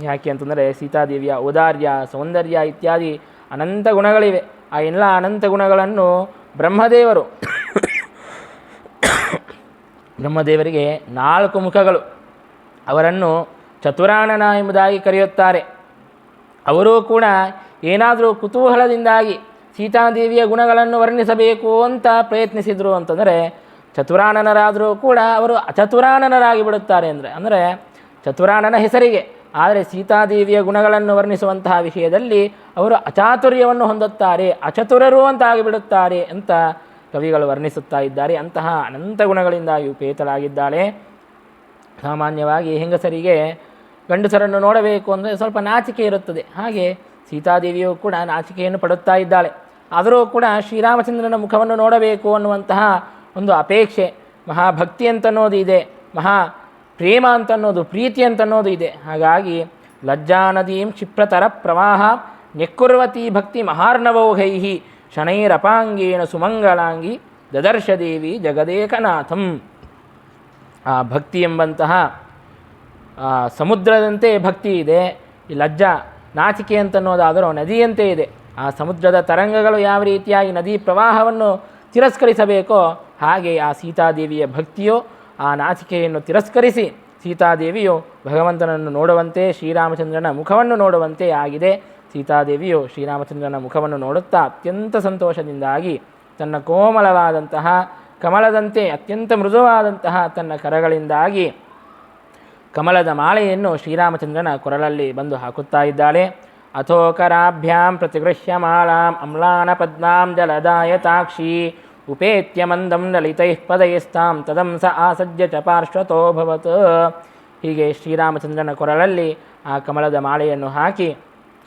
ಯಾಕೆ ಅಂತಂದರೆ ಸೀತಾದೇವಿಯ ಔದಾರ್ಯ, ಸೌಂದರ್ಯ ಇತ್ಯಾದಿ ಅನಂತ ಗುಣಗಳಿವೆ. ಆ ಎಲ್ಲ ಅನಂತ ಗುಣಗಳನ್ನು ಬ್ರಹ್ಮದೇವರಿಗೆ 4 ಮುಖಗಳು. ಅವರನ್ನು ಚತುರಾನನ ಎಂಬುದಾಗಿ ಕರೆಯುತ್ತಾರೆ. ಅವರೂ ಕೂಡ ಏನಾದರೂ ಕುತೂಹಲದಿಂದಾಗಿ ಸೀತಾದೇವಿಯ ಗುಣಗಳನ್ನು ವರ್ಣಿಸಬೇಕು ಅಂತ ಪ್ರಯತ್ನಿಸಿದರು ಅಂತಂದರೆ ಚತುರಾನನರಾದರೂ ಕೂಡ ಅವರು ಅಚತುರಾನನರಾಗಿ ಬಿಡುತ್ತಾರೆ. ಅಂದರೆ ಚತುರಾನನ ಹೆಸರಿಗೆ, ಆದರೆ ಸೀತಾದೇವಿಯ ಗುಣಗಳನ್ನು ವರ್ಣಿಸುವಂತಹ ವಿಷಯದಲ್ಲಿ ಅವರು ಅಚಾತುರ್ಯವನ್ನು ಹೊಂದುತ್ತಾರೆ, ಅಚತುರರು ಅಂತ ಆಗಿಬಿಡುತ್ತಾರೆ ಅಂತ ಕವಿಗಳು ವರ್ಣಿಸುತ್ತಾ ಇದ್ದಾರೆ. ಅಂತಹ ಅನಂತ ಗುಣಗಳಿಂದಾಗಿ ಉಪೇತಳಾಗಿದ್ದಾಳೆ. ಸಾಮಾನ್ಯವಾಗಿ ಹೆಂಗಸರಿಗೆ ಗಂಡಸರನ್ನು ನೋಡಬೇಕು ಅಂದರೆ ಸ್ವಲ್ಪ ನಾಚಿಕೆ ಇರುತ್ತದೆ. ಹಾಗೆ ಸೀತಾದೇವಿಯು ಕೂಡ ನಾಚಿಕೆಯನ್ನು ಪಡುತ್ತಾ ಇದ್ದಾಳೆ. ಆದರೂ ಕೂಡ ಶ್ರೀರಾಮಚಂದ್ರನ ಮುಖವನ್ನು ನೋಡಬೇಕು ಅನ್ನುವಂತಹ ಒಂದು ಅಪೇಕ್ಷೆ, ಮಹಾಭಕ್ತಿ ಅಂತನ್ನೋದು ಇದೆ, ಮಹಾ ಪ್ರೇಮ ಅಂತನ್ನೋದು, ಪ್ರೀತಿ ಅಂತನ್ನೋದು ಇದೆ. ಹಾಗಾಗಿ ಲಜ್ಜಾನದೀಂ ಕ್ಷಿಪ್ರತರ ಪ್ರವಾಹ ನೆಕ್ಕುರ್ವತಿ ಭಕ್ತಿ ಮಹಾರ್ಣವೌಹೈ ಶನೈರಪಾಂಗೇಣ ಸುಮಂಗಳಾಂಗಿ ದದರ್ಶದೇವಿ ಜಗದೇಕನಾಥಂ. ಆ ಭಕ್ತಿ ಎಂಬಂತಹ ಸಮುದ್ರದಂತೆ ಭಕ್ತಿ ಇದೆ. ಈ ಲಜ್ಜಾ ನಾಚಿಕೆ ಅಂತನ್ನೋದಾದರೂ ನದಿಯಂತೆ ಇದೆ. ಆ ಸಮುದ್ರದ ತರಂಗಗಳು ಯಾವ ರೀತಿಯಾಗಿ ನದಿ ಪ್ರವಾಹವನ್ನು ತಿರಸ್ಕರಿಸಬೇಕೋ ಹಾಗೆ ಆ ಸೀತಾದೇವಿಯ ಭಕ್ತಿಯು ಆ ನಾಚಿಕೆಯನ್ನು ತಿರಸ್ಕರಿಸಿ ಸೀತಾದೇವಿಯು ಭಗವಂತನನ್ನು ನೋಡುವಂತೆ, ಶ್ರೀರಾಮಚಂದ್ರನ ಮುಖವನ್ನು ನೋಡುವಂತೆ ಆಗಿದೆ. ಸೀತಾದೇವಿಯು ಶ್ರೀರಾಮಚಂದ್ರನ ಮುಖವನ್ನು ನೋಡುತ್ತಾ ಅತ್ಯಂತ ಸಂತೋಷದಿಂದಾಗಿ ತನ್ನ ಕೋಮಲವಾದಂತಹ ಕಮಲದಂತೆ ಅತ್ಯಂತ ಮೃದುವಾದಂತಹ ತನ್ನ ಕರಗಳಿಂದಾಗಿ ಕಮಲದ ಮಾಲೆಯನ್ನು ಶ್ರೀರಾಮಚಂದ್ರನ ಕೊರಳಲ್ಲಿ ಬಂದು ಹಾಕುತ್ತಾ ಇದ್ದಾಳೆ. ಅಥೋಕರಾಭ್ಯಾಂ ಪ್ರತಿಗೃಹ್ಯ ಮಾಲಾಂ ಅಮ್ಲಾನ ಪದ್ಮಾಂ ಜಲದಾಯತಾಕ್ಷಿ ಉಪೇತ್ಯ ಮಂದಂ ಲಲಿತೈಃ ಪದೈಸ್ತಾಂ ತದಂ ಸ ಆಸಜ್ಯ ಚ ಪಾರ್ಶ್ವತೋಭವತ್. ಹೀಗೆ ಶ್ರೀರಾಮಚಂದ್ರನ ಕೊರಳಲ್ಲಿ ಆ ಕಮಲದ ಮಾಲೆಯನ್ನು ಹಾಕಿ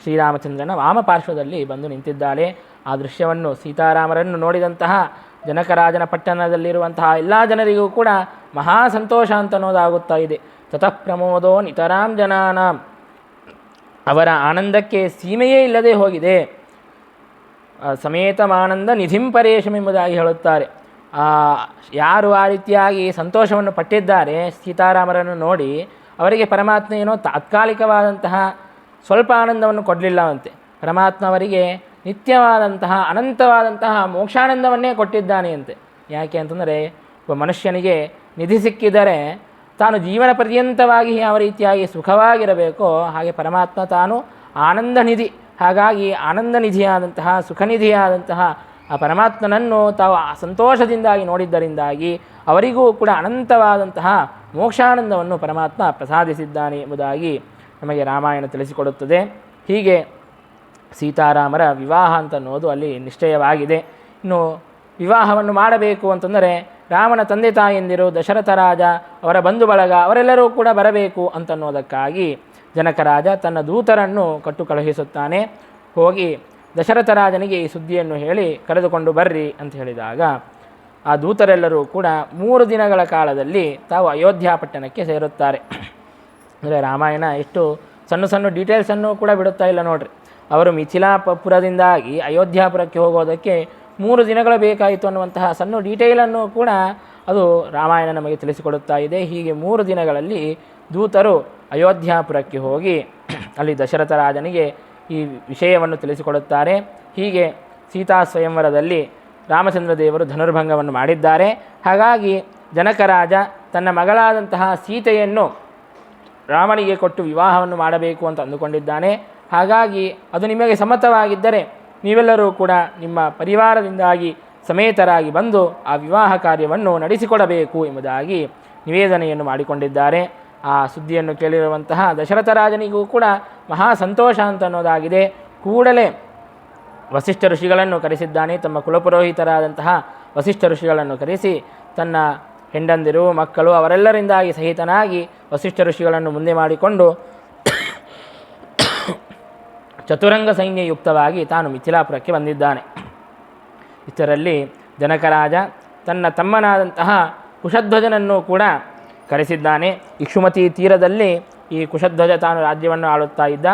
ಶ್ರೀರಾಮಚಂದ್ರನ ವಾಮಪಾರ್ಶ್ವದಲ್ಲಿ ಬಂದು ನಿಂತಿದ್ದಾಳೆ. ಆ ದೃಶ್ಯವನ್ನು ಸೀತಾರಾಮರನ್ನು ನೋಡಿದಂತಹ ಜನಕರಾಜನ ಪಟ್ಟಣದಲ್ಲಿರುವಂತಹ ಎಲ್ಲ ಜನರಿಗೂ ಕೂಡ ಮಹಾ ಸಂತೋಷ ಅಂತನ್ನೋದಾಗುತ್ತಾ ಇದೆ. ತತಃ ಪ್ರಮೋದೋ ನಿತರಾಂ ಜನಾನಾಂ. ಅವರ ಆನಂದಕ್ಕೆ ಸೀಮೆಯೇ ಇಲ್ಲದೆ ಹೋಗಿದೆ. ಸಮೇತಮಾನಂದ ನಿಧಿಂ ಪರೇಶಂ ಎಂಬುದಾಗಿ ಹೇಳುತ್ತಾರೆ. ಯಾರು ಆ ರೀತಿಯಾಗಿ ಸಂತೋಷವನ್ನು ಪಟ್ಟಿದ್ದಾರೆ ಸೀತಾರಾಮರನ್ನು ನೋಡಿ, ಅವರಿಗೆ ಪರಮಾತ್ಮ ಏನೋ ತಾತ್ಕಾಲಿಕವಾದಂತಹ ಸ್ವಲ್ಪ ಆನಂದವನ್ನು ಕೊಡಲಿಲ್ಲವಂತೆ. ಪರಮಾತ್ಮ ಅವರಿಗೆ ನಿತ್ಯವಾದಂತಹ ಅನಂತವಾದಂತಹ ಮೋಕ್ಷಾನಂದವನ್ನೇ ಕೊಟ್ಟಿದ್ದಾನೆ ಅಂತೆ. ಯಾಕೆ ಅಂತಂದರೆ ಒಬ್ಬ ಮನುಷ್ಯನಿಗೆ ನಿಧಿ ಸಿಕ್ಕಿದರೆ ತಾನು ಜೀವನ ಪರ್ಯಂತವಾಗಿ ಯಾವ ರೀತಿಯಾಗಿ ಸುಖವಾಗಿರಬೇಕೋ ಹಾಗೆ ಪರಮಾತ್ಮ ತಾನು ಆನಂದ ನಿಧಿ. ಹಾಗಾಗಿ ಆನಂದ ನಿಧಿಯಾದಂತಹ ಸುಖನಿಧಿಯಾದಂತಹ ಆ ಪರಮಾತ್ಮನನ್ನು ತಾವು ಸಂತೋಷದಿಂದಾಗಿ ನೋಡಿದ್ದರಿಂದಾಗಿ ಅವರಿಗೂ ಕೂಡ ಅನಂತವಾದಂತಹ ಮೋಕ್ಷಾನಂದವನ್ನು ಪರಮಾತ್ಮ ಪ್ರಸಾದಿಸಿದ್ದಾನೆ ಎಂಬುದಾಗಿ ನಮಗೆ ರಾಮಾಯಣ ತಿಳಿಸಿಕೊಡುತ್ತದೆ. ಹೀಗೆ ಸೀತಾರಾಮರ ವಿವಾಹ ಅಂತನ್ನೋದು ಅಲ್ಲಿ ನಿಶ್ಚಯವಾಗಿದೆ. ಇನ್ನು ವಿವಾಹವನ್ನು ಮಾಡಬೇಕು ಅಂತಂದರೆ ರಾಮನ ತಂದೆ ತಾಯಿಯಂದಿರು, ದಶರಥ ರಾಜ, ಅವರ ಬಂಧು ಬಳಗ ಅವರೆಲ್ಲರೂ ಕೂಡ ಬರಬೇಕು ಅಂತನ್ನೋದಕ್ಕಾಗಿ ಜನಕರಾಜ ತನ್ನ ದೂತರನ್ನು ಕಟ್ಟು ಕಳುಹಿಸುತ್ತಾನೆ. ಹೋಗಿ ದಶರಥ ರಾಜನಿಗೆ ಈ ಸುದ್ದಿಯನ್ನು ಹೇಳಿ ಕರೆದುಕೊಂಡು ಬರ್ರಿ ಅಂತ ಹೇಳಿದಾಗ ಆ ದೂತರೆಲ್ಲರೂ ಕೂಡ 3 ದಿನಗಳ ಕಾಲದಲ್ಲಿ ತಾವು ಅಯೋಧ್ಯ ಪಟ್ಟಣಕ್ಕೆ ಸೇರುತ್ತಾರೆ. ಅಂದರೆ ರಾಮಾಯಣ ಎಷ್ಟು ಸಣ್ಣ ಸಣ್ಣ ಡೀಟೇಲ್ಸನ್ನು ಕೂಡ ಬಿಡುತ್ತಾ ಇಲ್ಲ ನೋಡ್ರಿ. ಅವರು ಮಿಥಿಲಾಪುರದಿಂದಾಗಿ ಅಯೋಧ್ಯಾಪುರಕ್ಕೆ ಹೋಗೋದಕ್ಕೆ 3 ದಿನಗಳು ಬೇಕಾಯಿತು ಅನ್ನುವಂತಹ ಸಣ್ಣ ಡೀಟೇಲನ್ನು ಕೂಡ ಅದು ರಾಮಾಯಣ ನಮಗೆ ತಿಳಿಸಿಕೊಡುತ್ತಾ ಇದೆ. ಹೀಗೆ 3 ದಿನಗಳಲ್ಲಿ ದೂತರು ಅಯೋಧ್ಯಾಪುರಕ್ಕೆ ಹೋಗಿ ಅಲ್ಲಿ ದಶರಥ ರಾಜನಿಗೆ ಈ ವಿಷಯವನ್ನು ತಿಳಿಸಿಕೊಡುತ್ತಾರೆ. ಹೀಗೆ ಸೀತಾ ಸ್ವಯಂವರದಲ್ಲಿ ರಾಮಚಂದ್ರ ದೇವರು ಧನುರ್ಭಂಗವನ್ನು ಮಾಡಿದ್ದಾರೆ. ಹಾಗಾಗಿ ಜನಕರಾಜ ತನ್ನ ಮಗಳಾದಂತಹ ಸೀತೆಯನ್ನು ರಾಮನಿಗೆ ಕೊಟ್ಟು ವಿವಾಹವನ್ನು ಮಾಡಬೇಕು ಅಂತ ಅಂದುಕೊಂಡಿದ್ದಾನೆ. ಹಾಗಾಗಿ ಅದು ನಿಮಗೆ ಸಮ್ಮತವಾಗಿದ್ದರೆ ನೀವೆಲ್ಲರೂ ಕೂಡ ನಿಮ್ಮ ಪರಿವಾರದಿಂದಾಗಿ ಸಮೇತರಾಗಿ ಬಂದು ಆ ವಿವಾಹ ಕಾರ್ಯವನ್ನು ನಡೆಸಿಕೊಡಬೇಕು ಎಂಬುದಾಗಿ ನಿವೇದನೆಯನ್ನು ಮಾಡಿಕೊಂಡಿದ್ದಾರೆ. ಆ ಸುದ್ದಿಯನ್ನು ಕೇಳಿರುವಂತಹ ದಶರಥ ರಾಜನಿಗೂ ಕೂಡ ಮಹಾ ಸಂತೋಷ ಅಂತ ಅನ್ನೋದಾಗಿದೆ. ಕೂಡಲೇ ವಸಿಷ್ಠ ಋಷಿಗಳನ್ನು ಕರೆಸಿದ್ದಾನೆ. ತಮ್ಮ ಕುಲಪುರೋಹಿತರಾದಂತಹ ವಸಿಷ್ಠ ಋಷಿಗಳನ್ನು ಕರೆಸಿ ತನ್ನ ಹೆಂಡಂದಿರು, ಮಕ್ಕಳು ಅವರೆಲ್ಲರಿಂದಾಗಿ ಸಹಿತನಾಗಿ ವಸಿಷ್ಠ ಋಷಿಗಳನ್ನು ಮುಂದೆ ಮಾಡಿಕೊಂಡು ಚತುರಂಗ ಸೈನ್ಯಯುಕ್ತವಾಗಿ ತಾನು ಮಿಥಿಲಾಪುರಕ್ಕೆ ಬಂದಿದ್ದಾನೆ. ಇದರಲ್ಲಿ ಜನಕರಾಜ ತನ್ನ ತಮ್ಮನಾದಂತಹ ಕುಶಧ್ವಜನನ್ನು ಕೂಡ ಕರೆಸಿದ್ದಾನೆ. ಇಕ್ಷುಮತಿ ತೀರದಲ್ಲಿ ಈ ಕುಶಧ್ವಜ ತಾನು ರಾಜ್ಯವನ್ನು ಆಳುತ್ತಾ ಇದ್ದ.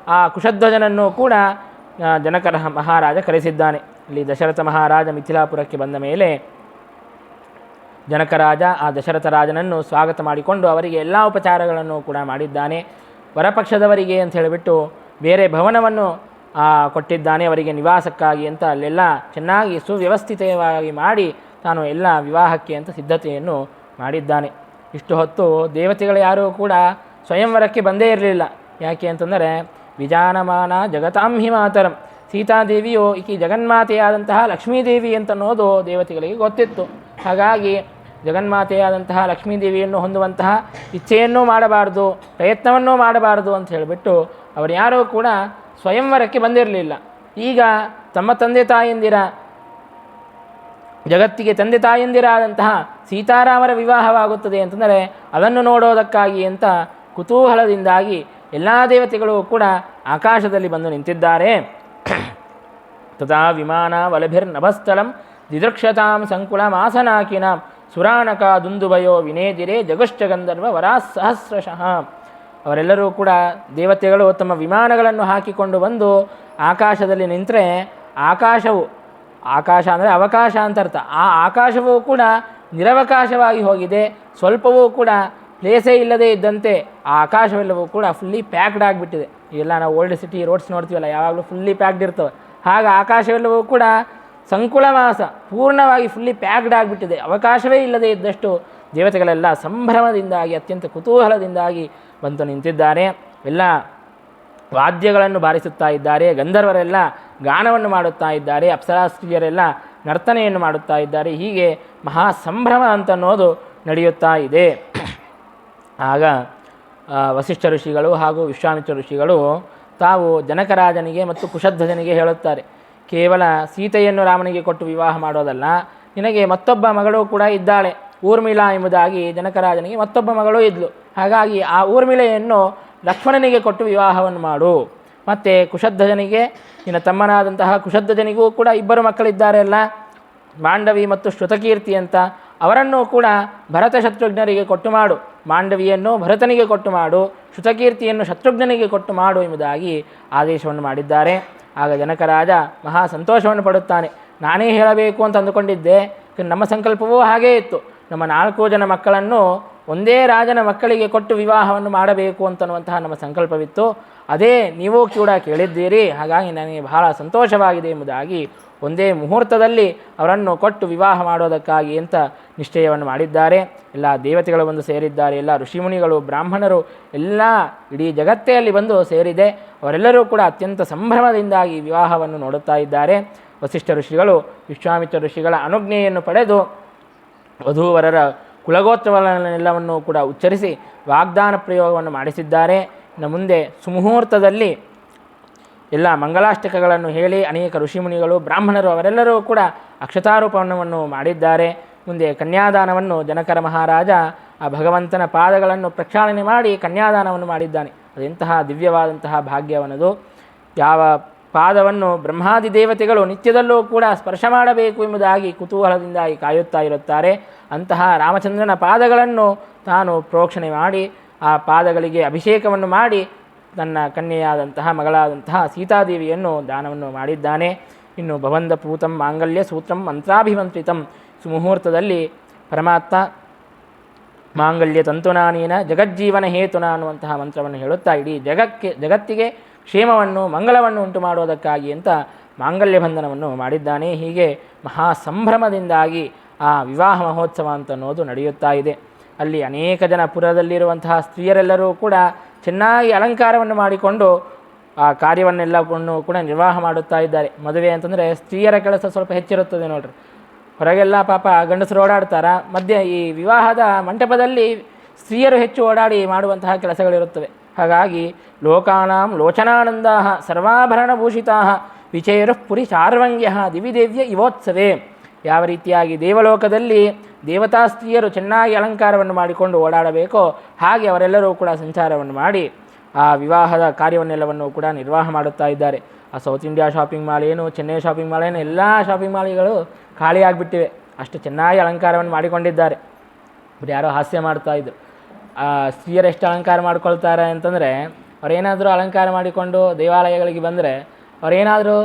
ಆ ಕುಶಧ್ವಜನನ್ನು ಕೂಡ ಜನಕರ ಮಹಾರಾಜ ಕರೆಸಿದ್ದಾನೆ. ಇಲ್ಲಿ ದಶರಥ ಮಹಾರಾಜ ಮಿಥಿಲಾಪುರಕ್ಕೆ ಬಂದ ಮೇಲೆ ಜನಕರಾಜ ಆ ದಶರಥ ರಾಜನನ್ನು ಸ್ವಾಗತ ಮಾಡಿಕೊಂಡು ಅವರಿಗೆ ಎಲ್ಲ ಉಪಚಾರಗಳನ್ನು ಕೂಡ ಮಾಡಿದ್ದಾನೆ. ವರಪಕ್ಷದವರಿಗೆ ಅಂತ ಹೇಳಿಬಿಟ್ಟು ಬೇರೆ ಭವನವನ್ನು ಕೊಟ್ಟಿದ್ದಾನೆ ಅವರಿಗೆ ನಿವಾಸಕ್ಕಾಗಿ ಅಂತ. ಅಲ್ಲೆಲ್ಲ ಚೆನ್ನಾಗಿ ಸುವ್ಯವಸ್ಥಿತವಾಗಿ ಮಾಡಿ ತಾನು ಎಲ್ಲ ವಿವಾಹಕ್ಕೆ ಅಂತ ಸಿದ್ಧತೆಯನ್ನು ಮಾಡಿದ್ದಾನೆ. ಇಷ್ಟು ಹೊತ್ತು ದೇವತೆಗಳು ಯಾರೂ ಕೂಡ ಸ್ವಯಂವರಕ್ಕೆ ಬಂದೇ ಇರಲಿಲ್ಲ. ಯಾಕೆ ಅಂತಂದರೆ ವಿಜಾನಮಾನ ಜಗತಾಂ ಹಿ ಮಾತರಂ, ಸೀತಾದೇವಿಯು ಈಕೆ ಜಗನ್ಮಾತೆಯಾದಂತಹ ಲಕ್ಷ್ಮೀದೇವಿ ಅಂತನ್ನೋದು ದೇವತೆಗಳಿಗೆ ಗೊತ್ತಿತ್ತು. ಹಾಗಾಗಿ ಜಗನ್ಮಾತೆಯಾದಂತಹ ಲಕ್ಷ್ಮೀದೇವಿಯನ್ನು ಹೊಂದುವಂತಹ ಇಚ್ಛೆಯನ್ನೂ ಮಾಡಬಾರ್ದು, ಪ್ರಯತ್ನವನ್ನೂ ಮಾಡಬಾರ್ದು ಅಂತ ಹೇಳಿಬಿಟ್ಟು ಅವರು ಯಾರೂ ಕೂಡ ಸ್ವಯಂವರಕ್ಕೆ ಬಂದಿರಲಿಲ್ಲ. ಈಗ ತಮ್ಮ ತಂದೆ ತಾಯಂದಿರ ಜಗತ್ತಿಗೆ ತಂದೆ ತಾಯಂದಿರಾದಂತಹ ಸೀತಾರಾಮರ ವಿವಾಹವಾಗುತ್ತದೆ ಅಂತಂದರೆ ಅದನ್ನು ನೋಡೋದಕ್ಕಾಗಿ ಅಂತ ಕುತೂಹಲದಿಂದಾಗಿ ಎಲ್ಲ ದೇವತೆಗಳು ಕೂಡ ಆಕಾಶದಲ್ಲಿ ಬಂದು ನಿಂತಿದ್ದಾರೆ. ತಥಾ ವಿಮಾನ ವಲಭಿರ್ನಭಸ್ಥಳಂ ದಿದೃಕ್ಷತಾಂ ಸಂಕುಲಮಾಸನಾಕಿನಾಂ ಸುರಾಣಕ ದುಂದುಭಯೋ ವಿನೇದಿರೆ ಜಗುಶ್ಚ ಗಂಧರ್ವ ವರಾಸ್ ಸಹಸ್ರಶಃ. ಅವರೆಲ್ಲರೂ ಕೂಡ ದೇವತೆಗಳು ತಮ್ಮ ವಿಮಾನಗಳನ್ನು ಹಾಕಿಕೊಂಡು ಬಂದು ಆಕಾಶದಲ್ಲಿ ನಿಂತರೆ ಆಕಾಶವು, ಆಕಾಶ ಅಂದರೆ ಅವಕಾಶ ಅಂತ ಅರ್ಥ, ಆ ಆಕಾಶವೂ ಕೂಡ ನಿರವಕಾಶವಾಗಿ ಹೋಗಿದೆ. ಸ್ವಲ್ಪವೂ ಕೂಡ ಪ್ಲೇಸೇ ಇಲ್ಲದೇ ಇದ್ದಂತೆ ಆ ಆಕಾಶವೆಲ್ಲವೂ ಕೂಡ ಫುಲ್ಲಿ ಪ್ಯಾಕ್ಡ್ ಆಗಿಬಿಟ್ಟಿದೆ. ಇವೆಲ್ಲ ನಾವು ಓಲ್ಡ್ ಸಿಟಿ ರೋಡ್ಸ್ ನೋಡ್ತೀವಲ್ಲ, ಯಾವಾಗಲೂ ಫುಲ್ಲಿ ಪ್ಯಾಕ್ಡ್ ಇರ್ತವೆ. ಹಾಗೆ ಆಕಾಶವೆಲ್ಲವೂ ಕೂಡ ಸಂಕುಲಮಾಸ ಪೂರ್ಣವಾಗಿ ಫುಲ್ಲಿ ಪ್ಯಾಕ್ಡ್ ಆಗಿಬಿಟ್ಟಿದೆ. ಅವಕಾಶವೇ ಇಲ್ಲದೇ ಇದ್ದಷ್ಟು ದೇವತೆಗಳೆಲ್ಲ ಸಂಭ್ರಮದಿಂದಾಗಿ ಅತ್ಯಂತ ಕುತೂಹಲದಿಂದಾಗಿ ಬಂದು ನಿಂತಿದ್ದಾರೆ. ಎಲ್ಲ ವಾದ್ಯಗಳನ್ನು ಬಾರಿಸುತ್ತಾ ಇದ್ದಾರೆ. ಗಂಧರ್ವರೆಲ್ಲ ಗಾನವನ್ನು ಮಾಡುತ್ತಾ ಇದ್ದಾರೆ. ಅಪ್ಸರಾಸ್ತ್ರೀಯರೆಲ್ಲ ನರ್ತನೆಯನ್ನು ಮಾಡುತ್ತಾ ಇದ್ದಾರೆ. ಹೀಗೆ ಮಹಾ ಸಂಭ್ರಮ ಅಂತನ್ನೋದು ನಡೆಯುತ್ತಾ ಇದೆ. ಆಗ ವಸಿಷ್ಠ ಋಷಿಗಳು ಹಾಗೂ ವಿಶ್ವಾಮಿತ್ರ ಋಷಿಗಳು ತಾವು ಜನಕರಾಜನಿಗೆ ಮತ್ತು ಕುಶಧ್ವಜನಿಗೆ ಹೇಳುತ್ತಾರೆ, ಕೇವಲ ಸೀತೆಯನ್ನು ರಾಮನಿಗೆ ಕೊಟ್ಟು ವಿವಾಹ ಮಾಡೋದಲ್ಲ, ನಿನಗೆ ಮತ್ತೊಬ್ಬ ಮಗಳು ಕೂಡ ಇದ್ದಾಳೆ, ಊರ್ಮಿಳಾ ಎಂಬುದಾಗಿ ಜನಕರಾಜನಿಗೆ ಮತ್ತೊಬ್ಬ ಮಗಳು ಇದ್ಲು. ಹಾಗಾಗಿ ಆ ಊರ್ಮಿಳೆಯನ್ನು ಲಕ್ಷ್ಮಣನಿಗೆ ಕೊಟ್ಟು ವಿವಾಹವನ್ನು ಮಾಡು. ಮತ್ತು ಕುಶಧ್ವಜನಿಗೆ, ನಿನ್ನ ತಮ್ಮನಾದಂತಹ ಕುಶಧ್ವಜನಿಗೂ ಕೂಡ ಇಬ್ಬರು ಮಕ್ಕಳಿದ್ದಾರೆ ಅಲ್ಲ, ಮಾಂಡವಿ ಮತ್ತು ಶ್ರುತಕೀರ್ತಿ ಅಂತ, ಅವರನ್ನು ಕೂಡ ಭರತ ಶತ್ರುಘ್ನರಿಗೆ ಕೊಟ್ಟು ಮಾಡು. ಮಾಂಡವಿಯನ್ನು ಭರತನಿಗೆ ಕೊಟ್ಟು ಮಾಡು, ಶ್ರುತಕೀರ್ತಿಯನ್ನು ಶತ್ರುಘ್ನನಿಗೆ ಕೊಟ್ಟು ಮಾಡು ಎಂಬುದಾಗಿ ಆದೇಶವನ್ನು ಮಾಡಿದ್ದಾರೆ. ಆಗ ಜನಕರಾಜ ಮಹಾ ಸಂತೋಷವನ್ನು ಪಡುತ್ತಾನೆ. ನಾನೇ ಹೇಳಬೇಕು ಅಂತ ಅಂದುಕೊಂಡಿದ್ದೆ, ನಮ್ಮ ಸಂಕಲ್ಪವೂ ಹಾಗೇ ಇತ್ತು. ನಮ್ಮ 4 ಜನ ಮಕ್ಕಳನ್ನು ಒಂದೇ ರಾಜನ ಮಕ್ಕಳಿಗೆ ಕೊಟ್ಟು ವಿವಾಹವನ್ನು ಮಾಡಬೇಕು ಅಂತನ್ನುವಂತಹ ನಮ್ಮ ಸಂಕಲ್ಪವಿತ್ತು. ಅದೇ ನೀವು ಕೂಡ ಕೇಳಿದ್ದೀರಿ. ಹಾಗಾಗಿ ನನಗೆ ಬಹಳ ಸಂತೋಷವಾಗಿದೆ ಎಂಬುದಾಗಿ ಒಂದೇ ಮುಹೂರ್ತದಲ್ಲಿ ಅವರನ್ನು ಕೊಟ್ಟು ವಿವಾಹ ಮಾಡೋದಕ್ಕಾಗಿ ಅಂತ ನಿಶ್ಚಯವನ್ನು ಮಾಡಿದ್ದಾರೆ. ಎಲ್ಲ ದೇವತೆಗಳು ಬಂದು ಸೇರಿದ್ದಾರೆ. ಎಲ್ಲ ಋಷಿಮುನಿಗಳು, ಬ್ರಾಹ್ಮಣರು ಎಲ್ಲ ಇಡೀ ಜಗತ್ತೇ ಅಲ್ಲಿ ಬಂದು ಸೇರಿದೆ. ಅವರೆಲ್ಲರೂ ಕೂಡ ಅತ್ಯಂತ ಸಂಭ್ರಮದಿಂದಾಗಿ ವಿವಾಹವನ್ನು ನೋಡುತ್ತಾ ಇದ್ದಾರೆ. ವಸಿಷ್ಠ ಋಷಿಗಳು ವಿಶ್ವಾಮಿತ್ರ ಋಷಿಗಳ ಅನುಜ್ಞೆಯನ್ನು ಪಡೆದು ವಧೂವರರ ಕುಲಗೋತ್ರವನ್ನೆಲ್ಲವನ್ನೂ ಕೂಡ ಉಚ್ಚರಿಸಿ ವಾಗ್ದಾನ ಪ್ರಯೋಗವನ್ನು ಮಾಡಿಸಿದ್ದಾರೆ. ಇನ್ನು ಮುಂದೆ ಸುಮುಹೂರ್ತದಲ್ಲಿ ಎಲ್ಲ ಮಂಗಲಾಷ್ಟಕಗಳನ್ನು ಹೇಳಿ ಅನೇಕ ಋಷಿಮುನಿಗಳು, ಬ್ರಾಹ್ಮಣರು ಅವರೆಲ್ಲರೂ ಕೂಡ ಅಕ್ಷತಾರೋಪಣವನ್ನು ಮಾಡಿದ್ದಾರೆ. ಮುಂದೆ ಕನ್ಯಾದಾನವನ್ನು ಜನಕರ ಮಹಾರಾಜ ಆ ಭಗವಂತನ ಪಾದಗಳನ್ನು ಪ್ರಕ್ಷಾಳನೆ ಮಾಡಿ ಕನ್ಯಾದಾನವನ್ನು ಮಾಡಿದ್ದಾನೆ. ಅದೆಂತಹ ದಿವ್ಯವಾದಂತಹ ಭಾಗ್ಯವನ್ನದು. ಯಾವ ಪಾದವನ್ನು ಬ್ರಹ್ಮಾದಿ ದೇವತೆಗಳು ನಿತ್ಯದಲ್ಲೂ ಕೂಡ ಸ್ಪರ್ಶ ಮಾಡಬೇಕು ಎಂಬುದಾಗಿ ಕುತೂಹಲದಿಂದಾಗಿ ಕಾಯುತ್ತಾ ಇರುತ್ತಾರೆ, ಅಂತಹ ರಾಮಚಂದ್ರನ ಪಾದಗಳನ್ನು ತಾನು ಪ್ರೋಕ್ಷಣೆ ಮಾಡಿ ಆ ಪಾದಗಳಿಗೆ ಅಭಿಷೇಕವನ್ನು ಮಾಡಿ ತನ್ನ ಕನ್ಯೆಯಾದಂತಹ ಮಗಳಾದಂತಹ ಸೀತಾದೇವಿಯನ್ನು ದಾನವನ್ನು ಮಾಡಿದ್ದಾನೆ. ಇನ್ನು ಭವಂದ ಪೂತಂ ಮಾಂಗಲ್ಯ ಸೂತ್ರಂ ಮಂತ್ರಾಭಿಮಂತ್ರಿತಂ. ಸುಮುಹೂರ್ತದಲ್ಲಿ ಪರಮಾತ್ಮ ಮಾಂಗಲ್ಯ ತಂತುನಾನೇನ ಜಗಜ್ಜೀವನ ಹೇತುನ ಅನ್ನುವಂತಹ ಮಂತ್ರವನ್ನು ಹೇಳುತ್ತಾ ಇಡೀ ಜಗತ್ತಿಗೆ ಕ್ಷೇಮವನ್ನು ಮಂಗಳವನ್ನು ಉಂಟು ಮಾಡುವುದಕ್ಕಾಗಿ ಅಂತ ಮಾಂಗಲ್ಯ ಬಂಧನವನ್ನು ಮಾಡಿದ್ದಾನೆ. ಹೀಗೆ ಮಹಾ ಸಂಭ್ರಮದಿಂದಾಗಿ ಆ ವಿವಾಹ ಮಹೋತ್ಸವ ಅಂತ ಅನ್ನೋದು ನಡೆಯುತ್ತಾ ಇದೆ. ಅಲ್ಲಿ ಅನೇಕ ಜನ ಪುರದಲ್ಲಿರುವಂತಹ ಸ್ತ್ರೀಯರೆಲ್ಲರೂ ಕೂಡ ಚೆನ್ನಾಗಿ ಅಲಂಕಾರವನ್ನು ಮಾಡಿಕೊಂಡು ಆ ಕಾರ್ಯವನ್ನೆಲ್ಲವನ್ನು ಕೂಡ ನಿರ್ವಾಹ ಮಾಡುತ್ತಾ ಇದ್ದಾರೆ. ಮದುವೆ ಅಂತಂದರೆ ಸ್ತ್ರೀಯರ ಕೆಲಸ ಸ್ವಲ್ಪ ಹೆಚ್ಚಿರುತ್ತದೆ ನೋಡ್ರಿ. ಹೊರಗೆಲ್ಲ ಪಾಪ ಗಂಡಸರು ಓಡಾಡ್ತಾರ, ಮಧ್ಯೆ ಈ ವಿವಾಹದ ಮಂಟಪದಲ್ಲಿ ಸ್ತ್ರೀಯರು ಹೆಚ್ಚು ಓಡಾಡಿ ಮಾಡುವಂತಹ ಕೆಲಸಗಳಿರುತ್ತವೆ. ಹಾಗಾಗಿ ಲೋಕಾನಾಂ ಲೋಚನಾನಂದಾ ಸರ್ವಾಭರಣಭೂಷಿತಾ ವಿಚೇರು ಪುರಿ ಚಾರ್ವಂಗ್ಯ ದಿವಿದೇವ್ಯ ಇವೋತ್ಸವೇ. ಯಾವ ರೀತಿಯಾಗಿ ದೇವಲೋಕದಲ್ಲಿ ದೇವತಾ ಸ್ತ್ರೀಯರು ಚೆನ್ನಾಗಿ ಅಲಂಕಾರವನ್ನು ಮಾಡಿಕೊಂಡು ಓಡಾಡಬೇಕೋ ಹಾಗೆ ಅವರೆಲ್ಲರೂ ಕೂಡ ಸಂಚಾರವನ್ನು ಮಾಡಿ ಆ ವಿವಾಹದ ಕಾರ್ಯವನ್ನೆಲ್ಲವನ್ನು ಕೂಡ ನಿರ್ವಾಹ ಮಾಡುತ್ತಾ ಇದ್ದಾರೆ. ಆ ಸೌತ್ ಇಂಡಿಯಾ ಶಾಪಿಂಗ್ ಮಾಲ್ ಏನು, ಚೆನ್ನೈ ಶಾಪಿಂಗ್ ಮಾಲ್ ಏನು, ಎಲ್ಲ ಶಾಪಿಂಗ್ ಮಾಲ್ಗಳು ಖಾಲಿಯಾಗಿಬಿಟ್ಟಿವೆ. ಅಷ್ಟು ಚೆನ್ನಾಗಿ ಅಲಂಕಾರವನ್ನು ಮಾಡಿಕೊಂಡಿದ್ದಾರೆ. ಬಟ್ ಯಾರೋ ಹಾಸ್ಯ ಮಾಡ್ತಾಯಿದ್ರು, ಸ್ತ್ರೀಯರು ಎಷ್ಟು ಅಲಂಕಾರ ಮಾಡ್ಕೊಳ್ತಾರೆ ಅಂತಂದರೆ, ಅವರೇನಾದರೂ ಅಲಂಕಾರ ಮಾಡಿಕೊಂಡು ದೇವಾಲಯಗಳಿಗೆ ಬಂದರೆ ಅವರೇನಾದರೂ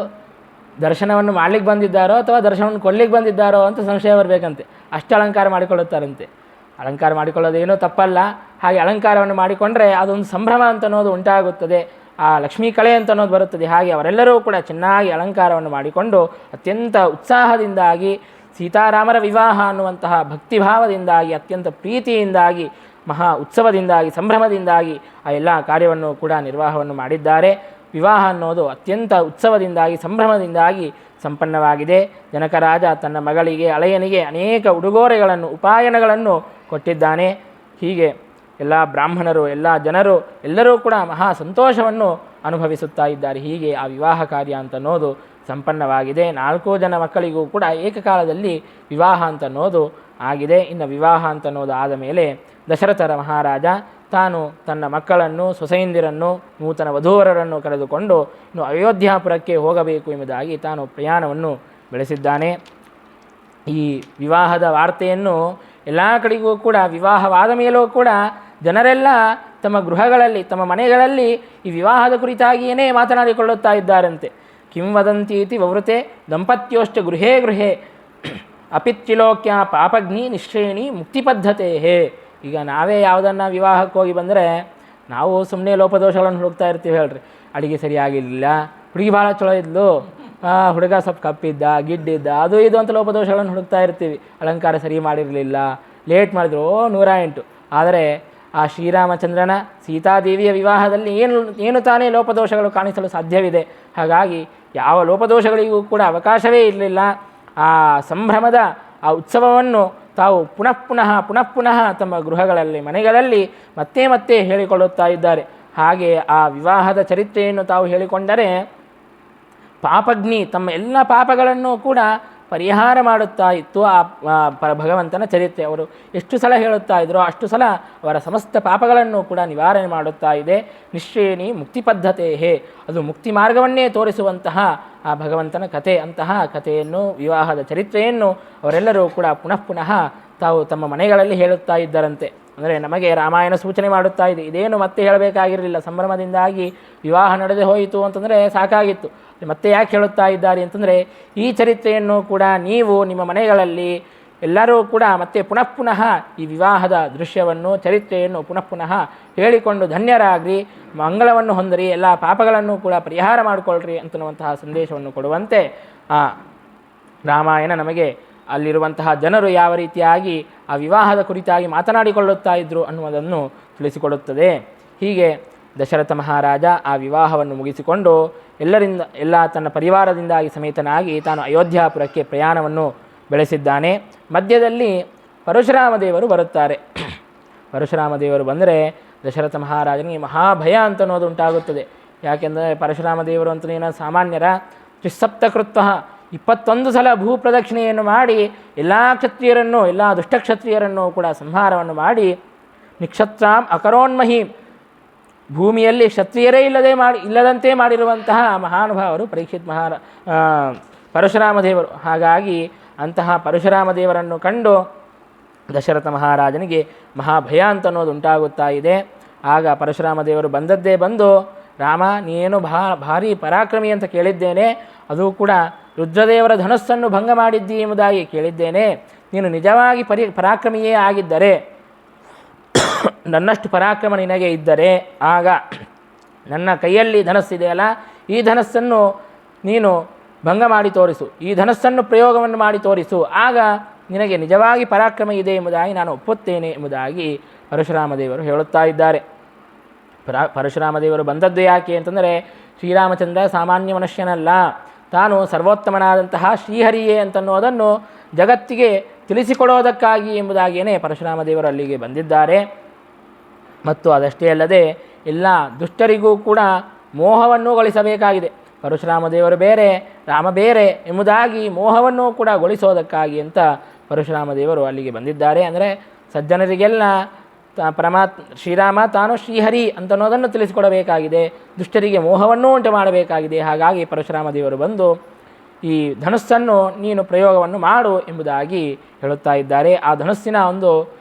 ದರ್ಶನವನ್ನು ಮಾಡಲಿಕ್ಕೆ ಬಂದಿದ್ದಾರೋ ಅಥವಾ ದರ್ಶನವನ್ನು ಕೊಡ್ಲಿಕ್ಕೆ ಬಂದಿದ್ದಾರೋ ಅಂತ ಸಂಶಯ ಬರಬೇಕಂತೆ. ಅಷ್ಟು ಅಲಂಕಾರ ಮಾಡಿಕೊಳ್ಳುತ್ತಾರಂತೆ. ಅಲಂಕಾರ ಮಾಡಿಕೊಳ್ಳೋದೇನೂ ತಪ್ಪಲ್ಲ. ಹಾಗೆ ಅಲಂಕಾರವನ್ನು ಮಾಡಿಕೊಂಡ್ರೆ ಅದೊಂದು ಸಂಭ್ರಮ ಅಂತ ಅನ್ನೋದು ಉಂಟಾಗುತ್ತದೆ, ಆ ಲಕ್ಷ್ಮೀ ಕಳೆ ಅಂತ ಅನ್ನೋದು ಬರುತ್ತದೆ. ಹಾಗೆ ಅವರೆಲ್ಲರೂ ಕೂಡ ಚೆನ್ನಾಗಿ ಅಲಂಕಾರವನ್ನು ಮಾಡಿಕೊಂಡು ಅತ್ಯಂತ ಉತ್ಸಾಹದಿಂದಾಗಿ ಸೀತಾರಾಮರ ವಿವಾಹ ಅನ್ನುವಂತಹ ಭಕ್ತಿಭಾವದಿಂದಾಗಿ ಅತ್ಯಂತ ಪ್ರೀತಿಯಿಂದಾಗಿ ಮಹಾ ಉತ್ಸವದಿಂದಾಗಿ ಸಂಭ್ರಮದಿಂದಾಗಿ ಆ ಎಲ್ಲ ಕಾರ್ಯವನ್ನು ಕೂಡ ನಿರ್ವಾಹವನ್ನು ಮಾಡಿದ್ದಾರೆ. ವಿವಾಹ ಅನ್ನೋದು ಅತ್ಯಂತ ಉತ್ಸವದಿಂದಾಗಿ ಸಂಭ್ರಮದಿಂದಾಗಿ ಸಂಪನ್ನವಾಗಿದೆ. ಜನಕರಾಜ ತನ್ನ ಮಗಳಿಗೆ ಅಳೆಯನಿಗೆ ಅನೇಕ ಉಡುಗೊರೆಗಳನ್ನು ಉಪಾಯನಗಳನ್ನು ಕೊಟ್ಟಿದ್ದಾನೆ. ಹೀಗೆ ಎಲ್ಲ ಬ್ರಾಹ್ಮಣರು ಎಲ್ಲ ಜನರು ಎಲ್ಲರೂ ಕೂಡ ಮಹಾ ಸಂತೋಷವನ್ನು ಅನುಭವಿಸುತ್ತಾ ಇದ್ದಾರೆ. ಹೀಗೆ ಆ ವಿವಾಹ ಕಾರ್ಯ ಅಂತ ಅನ್ನೋದು ಸಂಪನ್ನವಾಗಿದೆ. 4 ಜನ ಮಕ್ಕಳಿಗೂ ಕೂಡ ಏಕಕಾಲದಲ್ಲಿ ವಿವಾಹ ಅಂತ ಅನ್ನೋದು ಆಗಿದೆ. ಇನ್ನು ವಿವಾಹ ಅಂತ ಅನ್ನೋದು ಆದ ಮೇಲೆ ದಶರಥರ ಮಹಾರಾಜ ತಾನು ತನ್ನ ಮಕ್ಕಳನ್ನು ಸೊಸೆಯಂದಿರನ್ನು ನೂತನ ವಧೂವರರನ್ನು ಕರೆದುಕೊಂಡು ಇನ್ನು ಅಯೋಧ್ಯಾಪುರಕ್ಕೆ ಹೋಗಬೇಕು ಎಂಬುದಾಗಿ ತಾನು ಪ್ರಯಾಣವನ್ನು ಬೆಳೆಸಿದ್ದಾನೆ. ಈ ವಿವಾಹದ ವಾರ್ತೆಯನ್ನು ಎಲ್ಲ ಕಡೆಗೂ ಕೂಡ ವಿವಾಹವಾದ ಮೇಲೂ ಕೂಡ ಜನರೆಲ್ಲ ತಮ್ಮ ಗೃಹಗಳಲ್ಲಿ ತಮ್ಮ ಮನೆಗಳಲ್ಲಿ ಈ ವಿವಾಹದ ಕುರಿತಾಗಿಯೇ ಮಾತನಾಡಿಕೊಳ್ಳುತ್ತಾ ಇದ್ದಾರಂತೆ. ಕಿಂ ವದಂತೀತಿ ವವೃತೆ ದಂಪತ್ಯೋಶ್ಚ ಗೃಹೇ ಗೃಹೇ ಅಪಿತ್ರಿಲೋಕ್ಯ ಪಾಪಗ್ನಿ ನಿಶ್ರೇಣಿ ಮುಕ್ತಿ ಪದ್ಧತೆ. ಈಗ ನಾವೇ ಯಾವುದನ್ನು ವಿವಾಹಕ್ಕೆ ಹೋಗಿ ಬಂದರೆ ನಾವು ಸುಮ್ಮನೆ ಲೋಪದೋಷಗಳನ್ನು ಹುಡುಕ್ತಾ ಇರ್ತೀವಿ. ಹೇಳ್ರಿ, ಅಡುಗೆ ಸರಿಯಾಗಿರಲಿಲ್ಲ, ಹುಡುಗಿ ಭಾಳ ಚಲೋ ಇದ್ಲು, ಹುಡುಗ ಸ್ವಲ್ಪ ಕಪ್ಪಿದ್ದ ಗಿಡ್ಡಿದ್ದ, ಅದು ಇದು ಅಂತ ಲೋಪದೋಷಗಳನ್ನು ಹುಡುಕ್ತಾ ಇರ್ತೀವಿ. ಅಲಂಕಾರ ಸರಿ ಮಾಡಿರಲಿಲ್ಲ, ಲೇಟ್ ಮಾಡಿದ್ರು 108. ಆದರೆ ಆ ಶ್ರೀರಾಮಚಂದ್ರನ ಸೀತಾದೇವಿಯ ವಿವಾಹದಲ್ಲಿ ಏನು ತಾನೇ ಲೋಪದೋಷಗಳು ಕಾಣಿಸಲು ಸಾಧ್ಯವಿದೆ. ಹಾಗಾಗಿ ಯಾವ ಲೋಪದೋಷಗಳಿಗೂ ಕೂಡ ಅವಕಾಶವೇ ಇರಲಿಲ್ಲ. ಆ ಸಂಭ್ರಮದ ಆ ಉತ್ಸವವನ್ನು ತಾವು ಪುನಃ ಪುನಃ ತಮ್ಮ ಗೃಹಗಳಲ್ಲಿ ಮನೆಗಳಲ್ಲಿ ಮತ್ತೆ ಮತ್ತೆ ಹೇಳಿಕೊಳ್ಳುತ್ತಾ ಇದ್ದಾರೆ. ಹಾಗೆ ಆ ವಿವಾಹದ ಚರಿತ್ರೆಯನ್ನು ತಾವು ಹೇಳಿಕೊಂಡರೆ ಪಾಪಗ್ನಿ ತಮ್ಮ ಎಲ್ಲ ಪಾಪಗಳನ್ನು ಕೂಡ ಪರಿಹಾರ ಮಾಡುತ್ತಾ ಇತ್ತು ಆ ಭಗವಂತನ ಚರಿತ್ರೆ. ಅವರು ಎಷ್ಟು ಸಲ ಹೇಳುತ್ತಾ ಇದ್ರೋ ಅಷ್ಟು ಸಲ ಅವರ ಸಮಸ್ತ ಪಾಪಗಳನ್ನು ಕೂಡ ನಿವಾರಣೆ ಮಾಡುತ್ತಾ ಇದೆ. ನಿಶ್ರೇಣಿ ಮುಕ್ತಿ ಪದ್ಧತೆ, ಅದು ಮುಕ್ತಿ ಮಾರ್ಗವನ್ನೇ ತೋರಿಸುವಂತಹ ಆ ಭಗವಂತನ ಕಥೆ. ಅಂತಹ ಕಥೆಯನ್ನು ವಿವಾಹದ ಚರಿತ್ರೆಯನ್ನು ಅವರೆಲ್ಲರೂ ಕೂಡ ಪುನಃ ತಾವು ತಮ್ಮ ಮನೆಗಳಲ್ಲಿ ಹೇಳುತ್ತಾ ಇದ್ದರಂತೆ. ಅಂದರೆ ನಮಗೆ ರಾಮಾಯಣ ಸೂಚನೆ ಮಾಡುತ್ತಾ ಇದೆ, ಇದೇನು ಮತ್ತೆ ಹೇಳಬೇಕಾಗಿರಲಿಲ್ಲ. ಸಂಭ್ರಮದಿಂದಾಗಿ ವಿವಾಹ ನಡೆದೇ ಹೋಯಿತು ಅಂತಂದರೆ ಸಾಕಾಗಿತ್ತು. ಮತ್ತೆ ಯಾಕೆ ಹೇಳುತ್ತಾ ಇದ್ದಾರೆ ಅಂತಂದರೆ ಈ ಚರಿತ್ರೆಯನ್ನು ಕೂಡ ನೀವು ನಿಮ್ಮ ಮನೆಗಳಲ್ಲಿ ಎಲ್ಲರೂ ಕೂಡ ಮತ್ತೆ ಪುನಃ ಈ ವಿವಾಹದ ದೃಶ್ಯವನ್ನು ಚರಿತ್ರೆಯನ್ನು ಪುನಃ ಹೇಳಿಕೊಂಡು ಧನ್ಯರಾಗ್ರಿ, ಮಂಗಳವನ್ನು ಹೊಂದಿರಿ, ಎಲ್ಲ ಪಾಪಗಳನ್ನು ಕೂಡ ಪರಿಹಾರ ಮಾಡಿಕೊಳ್ಳ್ರಿ ಅಂತನ್ನುವಂತಹ ಸಂದೇಶವನ್ನು ಕೊಡುವಂತೆ ಆ ರಾಮಾಯಣ ನಮಗೆ ಅಲ್ಲಿರುವಂತಹ ಜನರು ಯಾವ ರೀತಿಯಾಗಿ ಆ ವಿವಾಹದ ಕುರಿತಾಗಿ ಮಾತನಾಡಿಕೊಳ್ಳುತ್ತಾ ಇದ್ದರು ಅನ್ನುವುದನ್ನು ತಿಳಿಸಿಕೊಡುತ್ತದೆ. ಹೀಗೆ ದಶರಥ ಮಹಾರಾಜ ಆ ವಿವಾಹವನ್ನು ಮುಗಿಸಿಕೊಂಡು ಎಲ್ಲ ತನ್ನ ಪರಿವಾರದಿಂದಾಗಿ ಸಮೇತನಾಗಿ ತಾನು ಅಯೋಧ್ಯಾಪುರಕ್ಕೆ ಪ್ರಯಾಣವನ್ನು ಬೆಳೆಸಿದ್ದಾನೆ. ಮಧ್ಯದಲ್ಲಿ ಪರಶುರಾಮ ದೇವರು ಬರುತ್ತಾರೆ. ಪರಶುರಾಮ ದೇವರು ಬಂದರೆ ದಶರಥ ಮಹಾರಾಜನಿಗೆ ಮಹಾಭಯ ಅಂತ ಅನ್ನೋದು ಉಂಟಾಗುತ್ತದೆ. ಯಾಕೆಂದರೆ ಪರಶುರಾಮ ದೇವರು ಅಂತನೇನೋ ಸಾಮಾನ್ಯರ ತ್ರಿಸಪ್ತಕೃತ್ವ 21 ಸಲ ಭೂಪ್ರದಕ್ಷಿಣೆಯನ್ನು ಮಾಡಿ ಎಲ್ಲ ಕ್ಷತ್ರಿಯರನ್ನು ಎಲ್ಲ ದುಷ್ಟಕ್ಷತ್ರಿಯರನ್ನು ಕೂಡ ಸಂಹಾರವನ್ನು ಮಾಡಿ ನಿಕ್ಷತ್ರಾಂ ಅಕರೋನ್ಮಹೀಂ, ಭೂಮಿಯಲ್ಲಿ ಕ್ಷತ್ರಿಯರೇ ಇಲ್ಲದಂತೆ ಮಾಡಿರುವಂತಹ ಮಹಾನುಭಾವರು ಪರಶುರಾಮ ದೇವರು. ಹಾಗಾಗಿ ಅಂತಹ ಪರಶುರಾಮ ದೇವರನ್ನು ಕಂಡು ದಶರಥ ಮಹಾರಾಜನಿಗೆ ಮಹಾಭಯ ಅಂತ ಅನ್ನೋದು ಉಂಟಾಗುತ್ತಾ ಇದೆ. ಆಗ ಪರಶುರಾಮ ದೇವರು ಬಂದದ್ದೇ ಬಂದು, ರಾಮ ನೀನು ಭಾರಿ ಪರಾಕ್ರಮಿ ಅಂತ ಕೇಳಿದ್ದೇನೆ, ಅದು ಕೂಡ ರುದ್ರದೇವರ ಧನಸ್ಸನ್ನು ಭಂಗ ಮಾಡಿದ್ದಿ ಎಂಬುದಾಗಿ ಕೇಳಿದ್ದೇನೆ. ನೀನು ನಿಜವಾಗಿ ಪರಾಕ್ರಮಿಯೇ ಆಗಿದ್ದರೆ, ನನ್ನಷ್ಟು ಪರಾಕ್ರಮ ನಿನಗೆ ಇದ್ದರೆ ಆಗ ನನ್ನ ಕೈಯಲ್ಲಿ ಧನಸ್ಸಿದೆಯಲ್ಲ, ಈ ಧನಸ್ಸನ್ನು ನೀನು ಭಂಗ ಮಾಡಿ ತೋರಿಸು, ಈ ಧನಸ್ಸನ್ನು ಪ್ರಯೋಗವನ್ನು ಮಾಡಿ ತೋರಿಸು, ಆಗ ನಿನಗೆ ನಿಜವಾಗಿ ಪರಾಕ್ರಮ ಇದೆ ಎಂಬುದಾಗಿ ನಾನು ಒಪ್ಪುತ್ತೇನೆ ಎಂಬುದಾಗಿ ಪರಶುರಾಮ ದೇವರು ಹೇಳುತ್ತಾ ಇದ್ದಾರೆ. ಪರಶುರಾಮ ದೇವರು ಬಂದದ್ದು ಯಾಕೆ ಅಂತಂದರೆ, ಶ್ರೀರಾಮಚಂದ್ರ ಸಾಮಾನ್ಯ ಮನುಷ್ಯನಲ್ಲ, ತಾನು ಸರ್ವೋತ್ತಮನಾದಂತಹ ಶ್ರೀಹರಿಯೇ ಅಂತನ್ನೋದನ್ನು ಜಗತ್ತಿಗೆ ತಿಳಿಸಿಕೊಡೋದಕ್ಕಾಗಿ ಎಂಬುದಾಗಿಯೇ ಪರಶುರಾಮ ದೇವರು ಅಲ್ಲಿಗೆ ಬಂದಿದ್ದಾರೆ. ಮತ್ತು ಅದಷ್ಟೇ ಅಲ್ಲದೆ ಎಲ್ಲ ದುಷ್ಟರಿಗೂ ಕೂಡ ಮೋಹವನ್ನು ಗೊಳಿಸಬೇಕಾಗಿದೆ. ಪರಶುರಾಮ ದೇವರು ಬೇರೆ, ರಾಮ ಬೇರೆ ಎಂಬುದಾಗಿ ಮೋಹವನ್ನು ಕೂಡ ಗೊಳಿಸೋದಕ್ಕಾಗಿ ಅಂತ ಪರಶುರಾಮ ದೇವರು ಅಲ್ಲಿಗೆ ಬಂದಿದ್ದಾರೆ. ಅಂದರೆ ಸಜ್ಜನರಿಗೆಲ್ಲ ಶ್ರೀರಾಮ ತಾನು ಶ್ರೀಹರಿ ಅಂತನ್ನೋದನ್ನು ತಿಳಿಸಿಕೊಡಬೇಕಾಗಿದೆ, ದುಷ್ಟರಿಗೆ ಮೋಹವನ್ನೂ ಉಂಟು ಮಾಡಬೇಕಾಗಿದೆ. ಹಾಗಾಗಿ ಪರಶುರಾಮ ದೇವರು ಬಂದು ಈ ಧನುಸ್ಸನ್ನು ನೀನು ಪ್ರಯೋಗವನ್ನು ಮಾಡು ಎಂಬುದಾಗಿ ಹೇಳುತ್ತಾ ಇದ್ದಾರೆ. ಆ ಧನುಸ್ಸಿನ ಒಂದು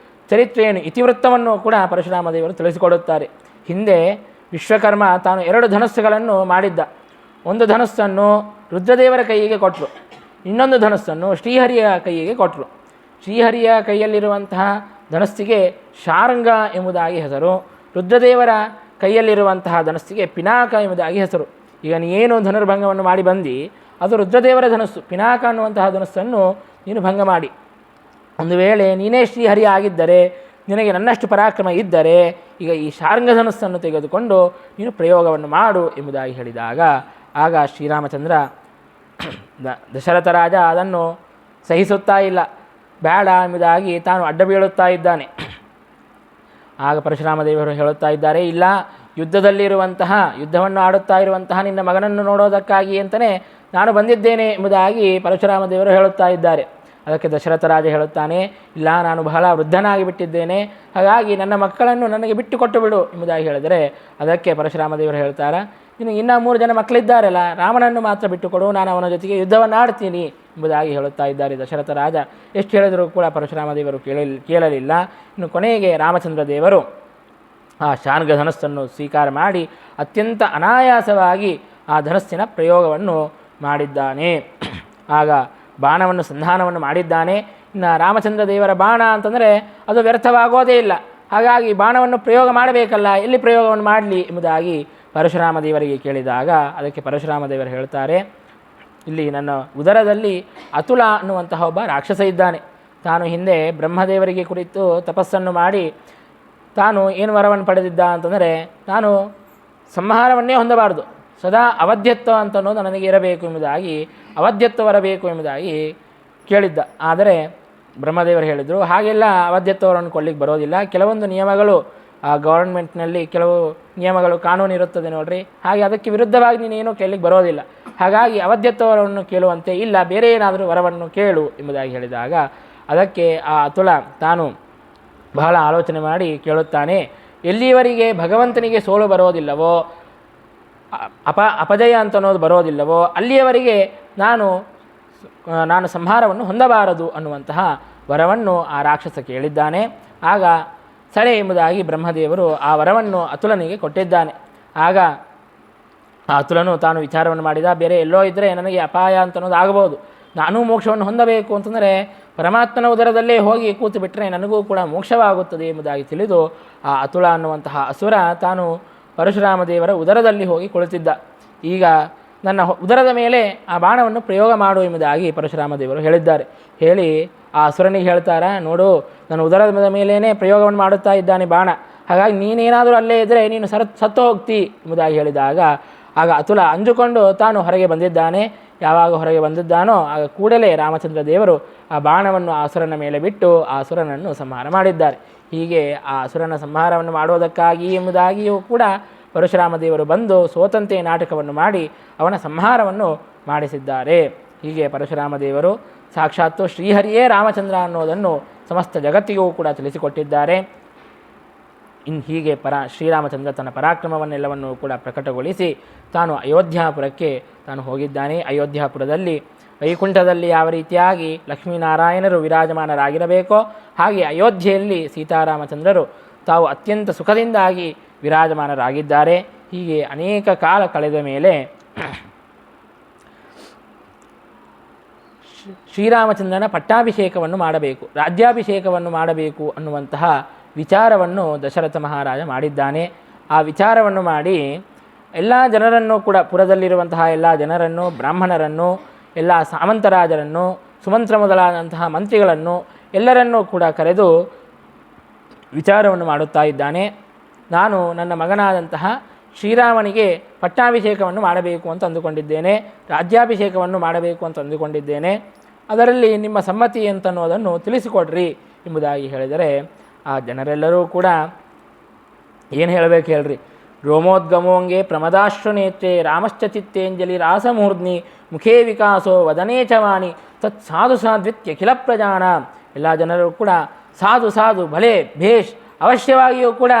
ಚರಿತ್ರೆಯನ್ನು ಇತಿವೃತ್ತವನ್ನು ಕೂಡ ಪರಶುರಾಮ ದೇವರು ತಿಳಿಸಿಕೊಡುತ್ತಾರೆ. ಹಿಂದೆ ವಿಶ್ವಕರ್ಮ ತಾನು 2 ಧನುಸ್ಸುಗಳನ್ನು ಮಾಡಿದ್ದ. ಒಂದು ಧನುಸ್ಸನ್ನು ರುದ್ರದೇವರ ಕೈಯಿಗೆ ಕೊಟ್ಟರು. ಇನ್ನೊಂದು ಧನಸ್ಸನ್ನು ಶ್ರೀಹರಿಯ ಕೈಯಿಗೆ ಕೊಟ್ಟರು. ಶ್ರೀಹರಿಯ ಕೈಯಲ್ಲಿರುವಂತಹ ಧನಸ್ಸಿಗೆ ಶಾರಂಗ ಎಂಬುದಾಗಿ ಹೆಸರು, ರುದ್ರದೇವರ ಕೈಯಲ್ಲಿರುವಂತಹ ಧನಸ್ಸಿಗೆ ಪಿನಾಕ ಎಂಬುದಾಗಿ ಹೆಸರು. ಈಗ ನೀನು ಧನುರ್ಭಂಗವನ್ನು ಮಾಡಿ ಬಂದು ಅದು ರುದ್ರದೇವರ ಧನಸ್ಸು, ಪಿನಾಕ ಅನ್ನುವಂತಹ ಧನಸ್ಸನ್ನು ನೀನು ಭಂಗ ಮಾಡಿ, ಒಂದು ವೇಳೆ ನೀನೇ ಶ್ರೀಹರಿ ಆಗಿದ್ದರೆ, ನಿನಗೆ ನನ್ನಷ್ಟು ಪರಾಕ್ರಮ ಇದ್ದರೆ ಈಗ ಈ ಶಾರಂಗ ಧನಸ್ಸನ್ನು ತೆಗೆದುಕೊಂಡು ನೀನು ಪ್ರಯೋಗವನ್ನು ಮಾಡು ಎಂಬುದಾಗಿ ಹೇಳಿದಾಗ, ಆಗ ಶ್ರೀರಾಮಚಂದ್ರ ದಶರಥ ರಾಜ ಅದನ್ನು ಸಹಿಸುತ್ತಾ ಇಲ್ಲ, ಬೇಡ ಎಂಬುದಾಗಿ ತಾನು ಅಡ್ಡ ಬೀಳುತ್ತಾ ಇದ್ದಾನೆ. ಆಗ ಪರಶುರಾಮ ದೇವರು ಹೇಳುತ್ತಾ ಇದ್ದಾರೆ, ಇಲ್ಲ, ಯುದ್ಧವನ್ನು ಆಡುತ್ತಾ ಇರುವಂತಹ ನಿನ್ನ ಮಗನನ್ನು ನೋಡೋದಕ್ಕಾಗಿ ಅಂತಲೇ ನಾನು ಬಂದಿದ್ದೇನೆ ಎಂಬುದಾಗಿ ಪರಶುರಾಮ ದೇವರು ಹೇಳುತ್ತಾ ಇದ್ದಾರೆ. ಅದಕ್ಕೆ ದಶರಥ ರಾಜ ಹೇಳುತ್ತಾನೆ, ಇಲ್ಲ, ನಾನು ಬಹಳ ವೃದ್ಧನಾಗಿ ಬಿಟ್ಟಿದ್ದೇನೆ, ಹಾಗಾಗಿ ನನ್ನ ಮಕ್ಕಳನ್ನು ನನಗೆ ಬಿಟ್ಟು ಕೊಟ್ಟು ಬಿಡು ಎಂಬುದಾಗಿ ಹೇಳಿದರೆ, ಅದಕ್ಕೆ ಪರಶುರಾಮ ದೇವರು ಹೇಳ್ತಾರೆ, ನಿನಗೆ ಇನ್ನೂ 3 ಜನ ಮಕ್ಕಳಿದ್ದಾರಲ್ಲ, ರಾಮನನ್ನು ಮಾತ್ರ ಬಿಟ್ಟುಕೊಡು, ನಾನು ಅವನ ಜೊತೆಗೆ ಯುದ್ಧವನ್ನು ಆಡ್ತೀನಿ ಎಂಬುದಾಗಿ ಹೇಳುತ್ತಾ ಇದ್ದಾರೆ ದಶರಥ ರಾಜ. ಎಷ್ಟು ಹೇಳಿದರೂ ಕೂಡ ಪರಶುರಾಮ ದೇವರು ಕೇಳಲಿಲ್ಲ. ಇನ್ನು ಕೊನೆಗೆ ರಾಮಚಂದ್ರ ದೇವರು ಆ ಶಾರ್ಗ ಧನಸ್ಸನ್ನು ಸ್ವೀಕಾರ ಮಾಡಿ ಅತ್ಯಂತ ಅನಾಯಾಸವಾಗಿ ಆ ಧನಸ್ಸಿನ ಪ್ರಯೋಗವನ್ನು ಮಾಡಿದ್ದಾನೆ. ಆಗ ಬಾಣವನ್ನು ಸಂಧಾನವನ್ನು ಮಾಡಿದ್ದಾನೆ. ಇನ್ನು ರಾಮಚಂದ್ರ ದೇವರ ಬಾಣ ಅಂತಂದರೆ ಅದು ವ್ಯರ್ಥವಾಗೋದೇ ಇಲ್ಲ, ಹಾಗಾಗಿ ಬಾಣವನ್ನು ಪ್ರಯೋಗ ಮಾಡಬೇಕಲ್ಲ, ಎಲ್ಲಿ ಪ್ರಯೋಗವನ್ನು ಮಾಡಲಿ ಎಂಬುದಾಗಿ ಪರಶುರಾಮ ದೇವರಿಗೆ ಕೇಳಿದಾಗ, ಅದಕ್ಕೆ ಪರಶುರಾಮ ದೇವರು ಹೇಳ್ತಾರೆ, ಇಲ್ಲಿ ನನ್ನ ಉದರದಲ್ಲಿ ಅತುಲ ಅನ್ನುವಂತಹ ಒಬ್ಬ ರಾಕ್ಷಸ ಇದ್ದಾನೆ. ತಾನು ಹಿಂದೆ ಬ್ರಹ್ಮದೇವರಿಗೆ ಕುರಿತು ತಪಸ್ಸನ್ನು ಮಾಡಿ ತಾನು ಏನು ವರವನ್ನು ಪಡೆದಿದ್ದ ಅಂತಂದರೆ, ನಾನು ಸಂಹಾರವನ್ನೇ ಹೊಂದಬಾರದು, ಸದಾ ಅವಧ್ಯತ್ವ ಅಂತ ಅನ್ನೋದು ನನಗೆ ಇರಬೇಕು ಎಂಬುದಾಗಿ, ಅವಧ್ಯತ್ವ ಬರಬೇಕು ಎಂಬುದಾಗಿ ಕೇಳಿದ್ದ. ಆದರೆ ಬ್ರಹ್ಮದೇವರು ಹೇಳಿದರು, ಹಾಗೆಲ್ಲ ಅವಧ್ಯತ್ವವನ್ನು ಕೊಡ್ಲಿಕ್ಕೆ ಬರೋದಿಲ್ಲ, ಕೆಲವೊಂದು ನಿಯಮಗಳು ಆ ಗೌರ್ಮೆಂಟ್ನಲ್ಲಿ ಕೆಲವು ನಿಯಮಗಳು, ಕಾನೂನು ಇರುತ್ತದೆ ನೋಡ್ರಿ, ಹಾಗೆ ಅದಕ್ಕೆ ವಿರುದ್ಧವಾಗಿ ನೀನೇನು ಕೇಳಲಿಕ್ಕೆ ಬರೋದಿಲ್ಲ, ಹಾಗಾಗಿ ಅವಧ್ಯತ್ವವನ್ನು ಕೇಳುವಂತೆ ಇಲ್ಲ, ಬೇರೆ ಏನಾದರೂ ವರವನ್ನು ಕೇಳು ಎಂಬುದಾಗಿ ಹೇಳಿದಾಗ, ಅದಕ್ಕೆ ಆ ಅತುಲ ತಾನು ಬಹಳ ಆಲೋಚನೆ ಮಾಡಿ ಕೇಳುತ್ತಾನೆ, ಎಲ್ಲಿಯವರೆಗೆ ಭಗವಂತನಿಗೆ ಸೋಲು ಬರೋದಿಲ್ಲವೋ, ಅಪಜಯ ಅಂತ ಅನ್ನೋದು ಬರೋದಿಲ್ಲವೋ, ಅಲ್ಲಿಯವರೆಗೆ ನಾನು ಸಂಹಾರವನ್ನು ಹೊಂದಬಾರದು ಅನ್ನುವಂತಹ ವರವನ್ನು ಆ ರಾಕ್ಷಸ ಕೇಳಿದ್ದಾನೆ. ಆಗ ಸರಿ ಎಂಬುದಾಗಿ ಬ್ರಹ್ಮದೇವರು ಆ ವರವನ್ನು ಅತುಲನಿಗೆ ಕೊಟ್ಟಿದ್ದಾನೆ. ಆಗ ಆ ಅತುಲನು ತಾನು ವಿಚಾರವನ್ನು ಮಾಡಿದ, ಬೇರೆ ಎಲ್ಲೋ ಇದ್ದರೆ ನನಗೆ ಅಪಾಯ ಅಂತ ಅನ್ನೋದು ಆಗಬಹುದು, ನಾನೂ ಮೋಕ್ಷವನ್ನು ಹೊಂದಬೇಕು ಅಂತಂದರೆ ಪರಮಾತ್ಮನ ಉದರದಲ್ಲೇ ಹೋಗಿ ಕೂತು ಬಿಟ್ಟರೆ ನನಗೂ ಕೂಡ ಮೋಕ್ಷವಾಗುತ್ತದೆ ಎಂಬುದಾಗಿ ತಿಳಿದು ಆ ಅತುಲ ಅನ್ನುವಂತಹ ಅಸುರ ತಾನು ಪರಶುರಾಮ ದೇವರ ಉದರದಲ್ಲಿ ಹೋಗಿ ಕುಳಿತಿದ್ದ. ಈಗ ನನ್ನ ಉದರದ ಮೇಲೆ ಆ ಬಾಣವನ್ನು ಪ್ರಯೋಗ ಮಾಡು ಎಂಬುದಾಗಿ ಪರಶುರಾಮ ದೇವರು ಹೇಳಿದ್ದಾರೆ. ಹೇಳಿ ಆ ಅಸುರನಿಗೆ ಹೇಳ್ತಾರ, ನೋಡು, ನನ್ನ ಉದರದ ಮೇಲೇ ಪ್ರಯೋಗವನ್ನು ಮಾಡುತ್ತಾ ಇದ್ದಾನೆ ಬಾಣ, ಹಾಗಾಗಿ ನೀನೇನಾದರೂ ಅಲ್ಲೇ ಇದ್ದರೆ ನೀನು ಸತ್ತು ಹೋಗ್ತಿ ಎಂಬುದಾಗಿ ಹೇಳಿದಾಗ, ಆಗ ಅತುಲ ಅಂಜುಕೊಂಡು ತಾನು ಹೊರಗೆ ಬಂದಿದ್ದಾನೆ. ಯಾವಾಗ ಹೊರಗೆ ಬಂದಿದ್ದಾನೋ ಆಗ ಕೂಡಲೇ ರಾಮಚಂದ್ರ ದೇವರು ಆ ಬಾಣವನ್ನು ಆ ಅಸುರನ ಮೇಲೆ ಬಿಟ್ಟು ಆ ಅಸುರನನ್ನು ಸಂಹಾರ ಮಾಡಿದ್ದಾರೆ. ಹೀಗೆ ಆ ಅಸುರನ ಸಂಹಾರವನ್ನು ಮಾಡುವುದಕ್ಕಾಗಿ ಎಂಬುದಾಗಿಯೂ ಕೂಡ ಪರಶುರಾಮ ದೇವರು ಬಂದು ಸೋತಂತೆ ನಾಟಕವನ್ನು ಮಾಡಿ ಅವನ ಸಂಹಾರವನ್ನು ಮಾಡಿಸಿದ್ದಾರೆ. ಹೀಗೆ ಪರಶುರಾಮ ದೇವರು ಸಾಕ್ಷಾತ್ತು ಶ್ರೀಹರಿಯೇ ರಾಮಚಂದ್ರ ಅನ್ನೋದನ್ನು ಸಮಸ್ತ ಜಗತ್ತಿಗೂ ಕೂಡ ತಿಳಿಸಿಕೊಟ್ಟಿದ್ದಾರೆ. ಹೀಗೆ ಶ್ರೀರಾಮಚಂದ್ರ ತನ್ನ ಪರಾಕ್ರಮವನ್ನೆಲ್ಲವನ್ನು ಕೂಡ ಪ್ರಕಟಗೊಳಿಸಿ ತಾನು ಅಯೋಧ್ಯಾಪುರಕ್ಕೆ ತಾನು ಹೋಗಿದ್ದಾನೆ. ಅಯೋಧ್ಯಾಪುರದಲ್ಲಿ ವೈಕುಂಠದಲ್ಲಿ ಯಾವ ರೀತಿಯಾಗಿ ಲಕ್ಷ್ಮೀನಾರಾಯಣರು ವಿರಾಜಮಾನರಾಗಿರಬೇಕೋ ಹಾಗೆ ಅಯೋಧ್ಯೆಯಲ್ಲಿ ಸೀತಾರಾಮಚಂದ್ರರು ತಾವು ಅತ್ಯಂತ ಸುಖದಿಂದಾಗಿ ವಿರಾಜಮಾನರಾಗಿದ್ದಾರೆ. ಹೀಗೆ ಅನೇಕ ಕಾಲ ಕಳೆದ ಮೇಲೆ ಶ್ರೀರಾಮಚಂದ್ರನ ಪಟ್ಟಾಭಿಷೇಕವನ್ನು ಮಾಡಬೇಕು, ರಾಜ್ಯಾಭಿಷೇಕವನ್ನು ಮಾಡಬೇಕು ಅನ್ನುವಂತಹ ವಿಚಾರವನ್ನು ದಶರಥ ಮಹಾರಾಜ ಮಾಡಿದ್ದಾನೆ. ಆ ವಿಚಾರವನ್ನು ಮಾಡಿ ಎಲ್ಲ ಜನರನ್ನು ಕೂಡ, ಪುರದಲ್ಲಿರುವಂತಹ ಎಲ್ಲ ಜನರನ್ನು, ಬ್ರಾಹ್ಮಣರನ್ನು, ಎಲ್ಲ ಸಾಮಂತರಾಜರನ್ನು, ಸುಮಂತ್ರ ಮೊದಲಾದಂತಹ ಮಂತ್ರಿಗಳನ್ನು ಎಲ್ಲರನ್ನೂ ಕೂಡ ಕರೆದು ವಿಚಾರವನ್ನು ಮಾಡುತ್ತಾ ಇದ್ದಾನೆ. ನಾನು ನನ್ನ ಮಗನಾದಂತಹ ಶ್ರೀರಾಮನಿಗೆ ಪಟ್ಟಾಭಿಷೇಕವನ್ನು ಮಾಡಬೇಕು ಅಂತ ಅಂದುಕೊಂಡಿದ್ದೇನೆ, ರಾಜ್ಯಾಭಿಷೇಕವನ್ನು ಮಾಡಬೇಕು ಅಂತ ಅಂದುಕೊಂಡಿದ್ದೇನೆ, ಅದರಲ್ಲಿ ನಿಮ್ಮ ಸಮ್ಮತಿ ಅಂತನ್ನೋದನ್ನು ತಿಳಿಸಿಕೊಡ್ರಿ ಎಂಬುದಾಗಿ ಹೇಳಿದರೆ, ಆ ಜನರೆಲ್ಲರೂ ಕೂಡ ಏನು ಹೇಳಬೇಕು ಹೇಳ್ರಿ, ರೋಮೋದ್ಗಮೋಂಗೆ ಪ್ರಮದಾಶ್ರುನೇತ್ರೆ ರಾಮಶ್ಚ ಚಿತ್ತೇಂಜಲಿ ರಾಸಮೂರ್ಧ್ನಿ ಮುಖೇ ವಿಕಾಸೋ ವದನೇ ಚವಾಣಿ ತತ್ ಸಾಧು ಸಾಧ್ವಿತ್ಯಖಿಲ ಪ್ರಜಾನ. ಎಲ್ಲ ಜನರು ಕೂಡ ಸಾಧು ಸಾಧು ಭಲೆ ಭೇಷ್ ಅವಶ್ಯವಾಗಿಯೂ ಕೂಡ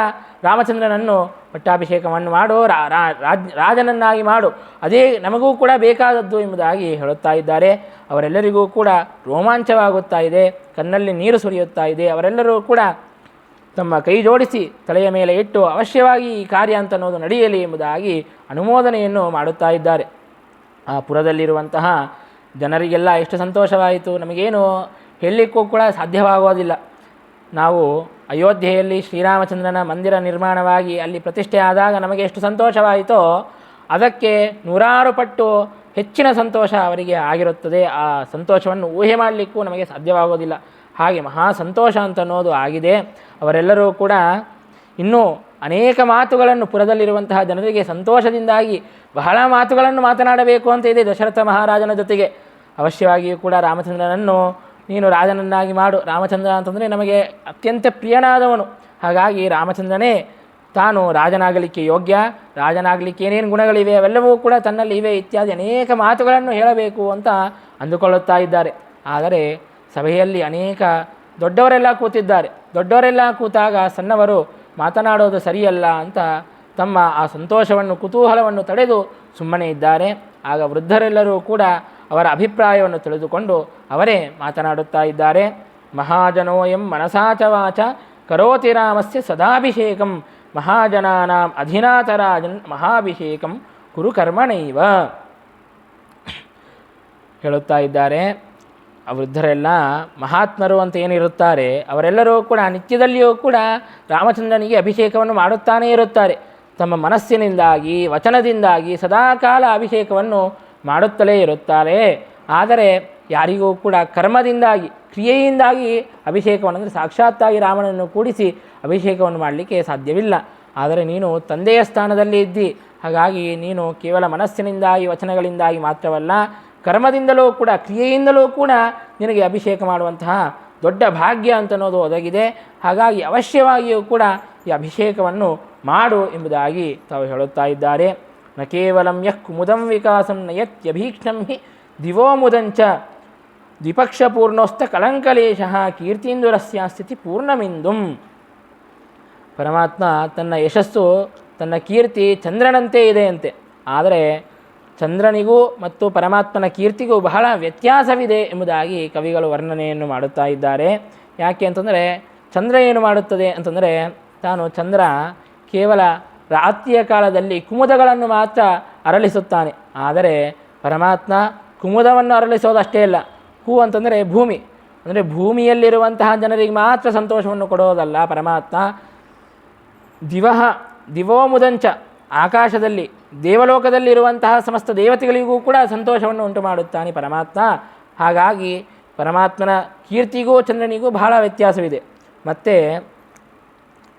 ರಾಮಚಂದ್ರನನ್ನು ಪಟ್ಟಾಭಿಷೇಕವನ್ನು ಮಾಡು, ರಾಜನನ್ನಾಗಿ ಮಾಡು, ಅದೇ ನಮಗೂ ಕೂಡ ಬೇಕಾದದ್ದು ಎಂಬುದಾಗಿ ಹೇಳುತ್ತಾ ಇದ್ದಾರೆ. ಅವರೆಲ್ಲರಿಗೂ ಕೂಡ ರೋಮಾಂಚವಾಗುತ್ತಾ ಇದೆ, ಕಣ್ಣಲ್ಲಿ ನೀರು ಸುರಿಯುತ್ತಾ ಇದೆ. ಅವರೆಲ್ಲರೂ ಕೂಡ ತಮ್ಮ ಕೈ ಜೋಡಿಸಿ ತಲೆಯ ಮೇಲೆ ಇಟ್ಟು ಅವಶ್ಯವಾಗಿ ಈ ಕಾರ್ಯ ಅಂತ ಅನ್ನೋದು ನಡೆಯಲಿ ಎಂಬುದಾಗಿ ಅನುಮೋದನೆಯನ್ನು ಮಾಡುತ್ತಾ ಇದ್ದಾರೆ. ಆ ಪುರದಲ್ಲಿರುವಂತಹ ಜನರಿಗೆಲ್ಲ ಎಷ್ಟು ಸಂತೋಷವಾಯಿತು, ನಮಗೇನು ಹೇಳಲಿಕ್ಕೂ ಕೂಡ ಸಾಧ್ಯವಾಗೋದಿಲ್ಲ. ನಾವು ಅಯೋಧ್ಯೆಯಲ್ಲಿ ಶ್ರೀರಾಮಚಂದ್ರನ ಮಂದಿರ ನಿರ್ಮಾಣವಾಗಿ ಅಲ್ಲಿ ಪ್ರತಿಷ್ಠೆ ಆದಾಗ ನಮಗೆ ಎಷ್ಟು ಸಂತೋಷವಾಯಿತೋ ಅದಕ್ಕೆ 100 ಪಟ್ಟು ಹೆಚ್ಚಿನ ಸಂತೋಷ ಅವರಿಗೆ ಆಗಿರುತ್ತದೆ. ಆ ಸಂತೋಷವನ್ನು ಊಹೆ ಮಾಡಲಿಕ್ಕೂ ನಮಗೆ ಸಾಧ್ಯವಾಗೋದಿಲ್ಲ. ಹಾಗೆ ಮಹಾ ಸಂತೋಷ ಅಂತ ಅನ್ನೋದು ಆಗಿದೆ. ಅವರೆಲ್ಲರೂ ಕೂಡ ಇನ್ನೂ ಅನೇಕ ಮಾತುಗಳನ್ನು ಪುರದಲ್ಲಿರುವಂತಹ ಜನರಿಗೆ ಸಂತೋಷದಿಂದಾಗಿ ಬಹಳ ಮಾತುಗಳನ್ನು ಮಾತನಾಡಬೇಕು ಅಂತ ಇದೆ ದಶರಥ ಮಹಾರಾಜನ ಜೊತೆಗೆ. ಅವಶ್ಯವಾಗಿಯೂ ಕೂಡ ರಾಮಚಂದ್ರನನ್ನು ನೀನು ರಾಜನನ್ನಾಗಿ ಮಾಡು. ರಾಮಚಂದ್ರ ಅಂತಂದರೆ ನಮಗೆ ಅತ್ಯಂತ ಪ್ರಿಯನಾದವನು. ಹಾಗಾಗಿ ರಾಮಚಂದ್ರನೇ ತಾನು ರಾಜನಾಗಲಿಕ್ಕೆ ಯೋಗ್ಯ, ರಾಜನಾಗಲಿಕ್ಕೆ ಏನೇನು ಗುಣಗಳಿವೆ ಅವೆಲ್ಲವೂ ಕೂಡ ತನ್ನಲ್ಲಿ ಇವೆ ಇತ್ಯಾದಿ ಅನೇಕ ಮಾತುಗಳನ್ನು ಹೇಳಬೇಕು ಅಂತ ಅಂದುಕೊಳ್ಳುತ್ತಾ ಇದ್ದಾರೆ. ಆದರೆ ಸಭೆಯಲ್ಲಿ ಅನೇಕ ದೊಡ್ಡವರೆಲ್ಲ ಕೂತಿದ್ದಾರೆ. ದೊಡ್ಡವರೆಲ್ಲ ಕೂತಾಗ ಸಣ್ಣವರು ಮಾತನಾಡೋದು ಸರಿಯಲ್ಲ ಅಂತ ತಮ್ಮ ಆ ಸಂತೋಷವನ್ನು ಕುತೂಹಲವನ್ನು ತಡೆದು ಸುಮ್ಮನೆ ಇದ್ದಾರೆ. ಆಗ ವೃದ್ಧರೆಲ್ಲರೂ ಕೂಡ ಅವರ ಅಭಿಪ್ರಾಯವನ್ನು ತಿಳಿದುಕೊಂಡು ಅವರೇ ಮಾತನಾಡುತ್ತಾ ಇದ್ದಾರೆ. ಮಹಾಜನೋಯಂ ಮನಸಾಚ ವಾಚ ಕರೋತಿ ರಾಮಸ್ಯ ಸದಾಭಿಷೇಕಂ ಮಹಾಜನಾನಾಂ ಅಧಿನಾಥರಾಜನ್ ಮಹಾಭಿಷೇಕಂ ಕುರು ಕರ್ಮಣೈವ ಹೇಳುತ್ತಾ ಇದ್ದಾರೆ. ಆ ವೃದ್ಧರೆಲ್ಲ ಮಹಾತ್ಮರು ಅಂತ ಏನಿರುತ್ತಾರೆ ಅವರೆಲ್ಲರೂ ಕೂಡ ನಿತ್ಯದಲ್ಲಿಯೂ ಕೂಡ ರಾಮಚಂದ್ರನಿಗೆ ಅಭಿಷೇಕವನ್ನು ಮಾಡುತ್ತಾನೇ ಇರುತ್ತಾರೆ. ತಮ್ಮ ಮನಸ್ಸಿನಿಂದಾಗಿ ವಚನದಿಂದಾಗಿ ಸದಾಕಾಲ ಅಭಿಷೇಕವನ್ನು ಮಾಡುತ್ತಲೇ ಇರುತ್ತಾರೆ. ಆದರೆ ಯಾರಿಗೂ ಕೂಡ ಕರ್ಮದಿಂದಾಗಿ ಕ್ರಿಯೆಯಿಂದಾಗಿ ಅಭಿಷೇಕವನ್ನು ಅಂದರೆ ಸಾಕ್ಷಾತ್ತಾಗಿ ರಾಮನನ್ನು ಕೂಡಿಸಿ ಅಭಿಷೇಕವನ್ನು ಮಾಡಲಿಕ್ಕೆ ಸಾಧ್ಯವಿಲ್ಲ. ಆದರೆ ನೀನು ತಂದೆಯ ಸ್ಥಾನದಲ್ಲಿ ಇದ್ದಿ, ಹಾಗಾಗಿ ನೀನು ಕೇವಲ ಮನಸ್ಸಿನಿಂದಾಗಿ ವಚನಗಳಿಂದಾಗಿ ಮಾತ್ರವಲ್ಲ ಕರ್ಮದಿಂದಲೂ ಕೂಡ ಕ್ರಿಯೆಯಿಂದಲೂ ಕೂಡ ನಿನಗೆ ಅಭಿಷೇಕ ಮಾಡುವಂತಹ ದೊಡ್ಡ ಭಾಗ್ಯ ಅಂತನ್ನೋದು ಒದಗಿದೆ. ಹಾಗಾಗಿ ಅವಶ್ಯವಾಗಿಯೂ ಕೂಡ ಈ ಅಭಿಷೇಕವನ್ನು ಮಾಡು ಎಂಬುದಾಗಿ ತಾವು ಹೇಳುತ್ತಾ ಇದ್ದಾರೆ. ನ ಕೇವಲಂ ಯಃ ಕುಮುದಂ ವಿಕಾಸಂ ನಯತ್ಯಭೀಕ್ಷ್ಣಂ ಹಿ ದಿವೋ ಮುದಂಚ ದ್ವಿಪಕ್ಷಪೂರ್ಣೋಸ್ತ ಕಳಂಕಲೇಶಃ ಕೀರ್ತೀಂದುರಸ್ಯ ಸ್ಥಿತಿ ಪೂರ್ಣಮಿಂದುಂ. ಪರಮಾತ್ಮ ತನ್ನ ಯಶಸ್ಸು ತನ್ನ ಕೀರ್ತಿ ಚಂದ್ರನಂತೆ ಇದೆಯಂತೆ. ಆದರೆ ಚಂದ್ರನಿಗೂ ಮತ್ತು ಪರಮಾತ್ಮನ ಕೀರ್ತಿಗೂ ಬಹಳ ವ್ಯತ್ಯಾಸವಿದೆ ಎಂಬುದಾಗಿ ಕವಿಗಳು ವರ್ಣನೆಯನ್ನು ಮಾಡುತ್ತಾ ಇದ್ದಾರೆ. ಯಾಕೆ ಅಂತಂದರೆ ಚಂದ್ರ ಏನು ಮಾಡುತ್ತದೆ ಅಂತಂದರೆ ಚಂದ್ರ ಕೇವಲ ರಾತ್ರಿಯ ಕಾಲದಲ್ಲಿ ಕುಮುದಗಳನ್ನು ಮಾತ್ರ ಅರಳಿಸುತ್ತಾನೆ. ಆದರೆ ಪರಮಾತ್ಮ ಕುಮುದವನ್ನು ಅರಳಿಸೋದಷ್ಟೇ ಅಲ್ಲ, ಹೂ ಅಂತಂದರೆ ಭೂಮಿ, ಅಂದರೆ ಭೂಮಿಯಲ್ಲಿರುವಂತಹ ಜನರಿಗೆ ಮಾತ್ರ ಸಂತೋಷವನ್ನು ಕೊಡೋದಲ್ಲ ಪರಮಾತ್ಮ. ದಿವೋ ಮುದಂಚ ಆಕಾಶದಲ್ಲಿ ದೇವಲೋಕದಲ್ಲಿರುವಂತಹ ಸಮಸ್ತ ದೇವತೆಗಳಿಗೂ ಕೂಡ ಸಂತೋಷವನ್ನು ಉಂಟು ಮಾಡುತ್ತಾನೆ ಪರಮಾತ್ಮ. ಹಾಗಾಗಿ ಪರಮಾತ್ಮನ ಕೀರ್ತಿಗೂ ಚಂದ್ರನಿಗೂ ಬಹಳ ವ್ಯತ್ಯಾಸವಿದೆ. ಮತ್ತು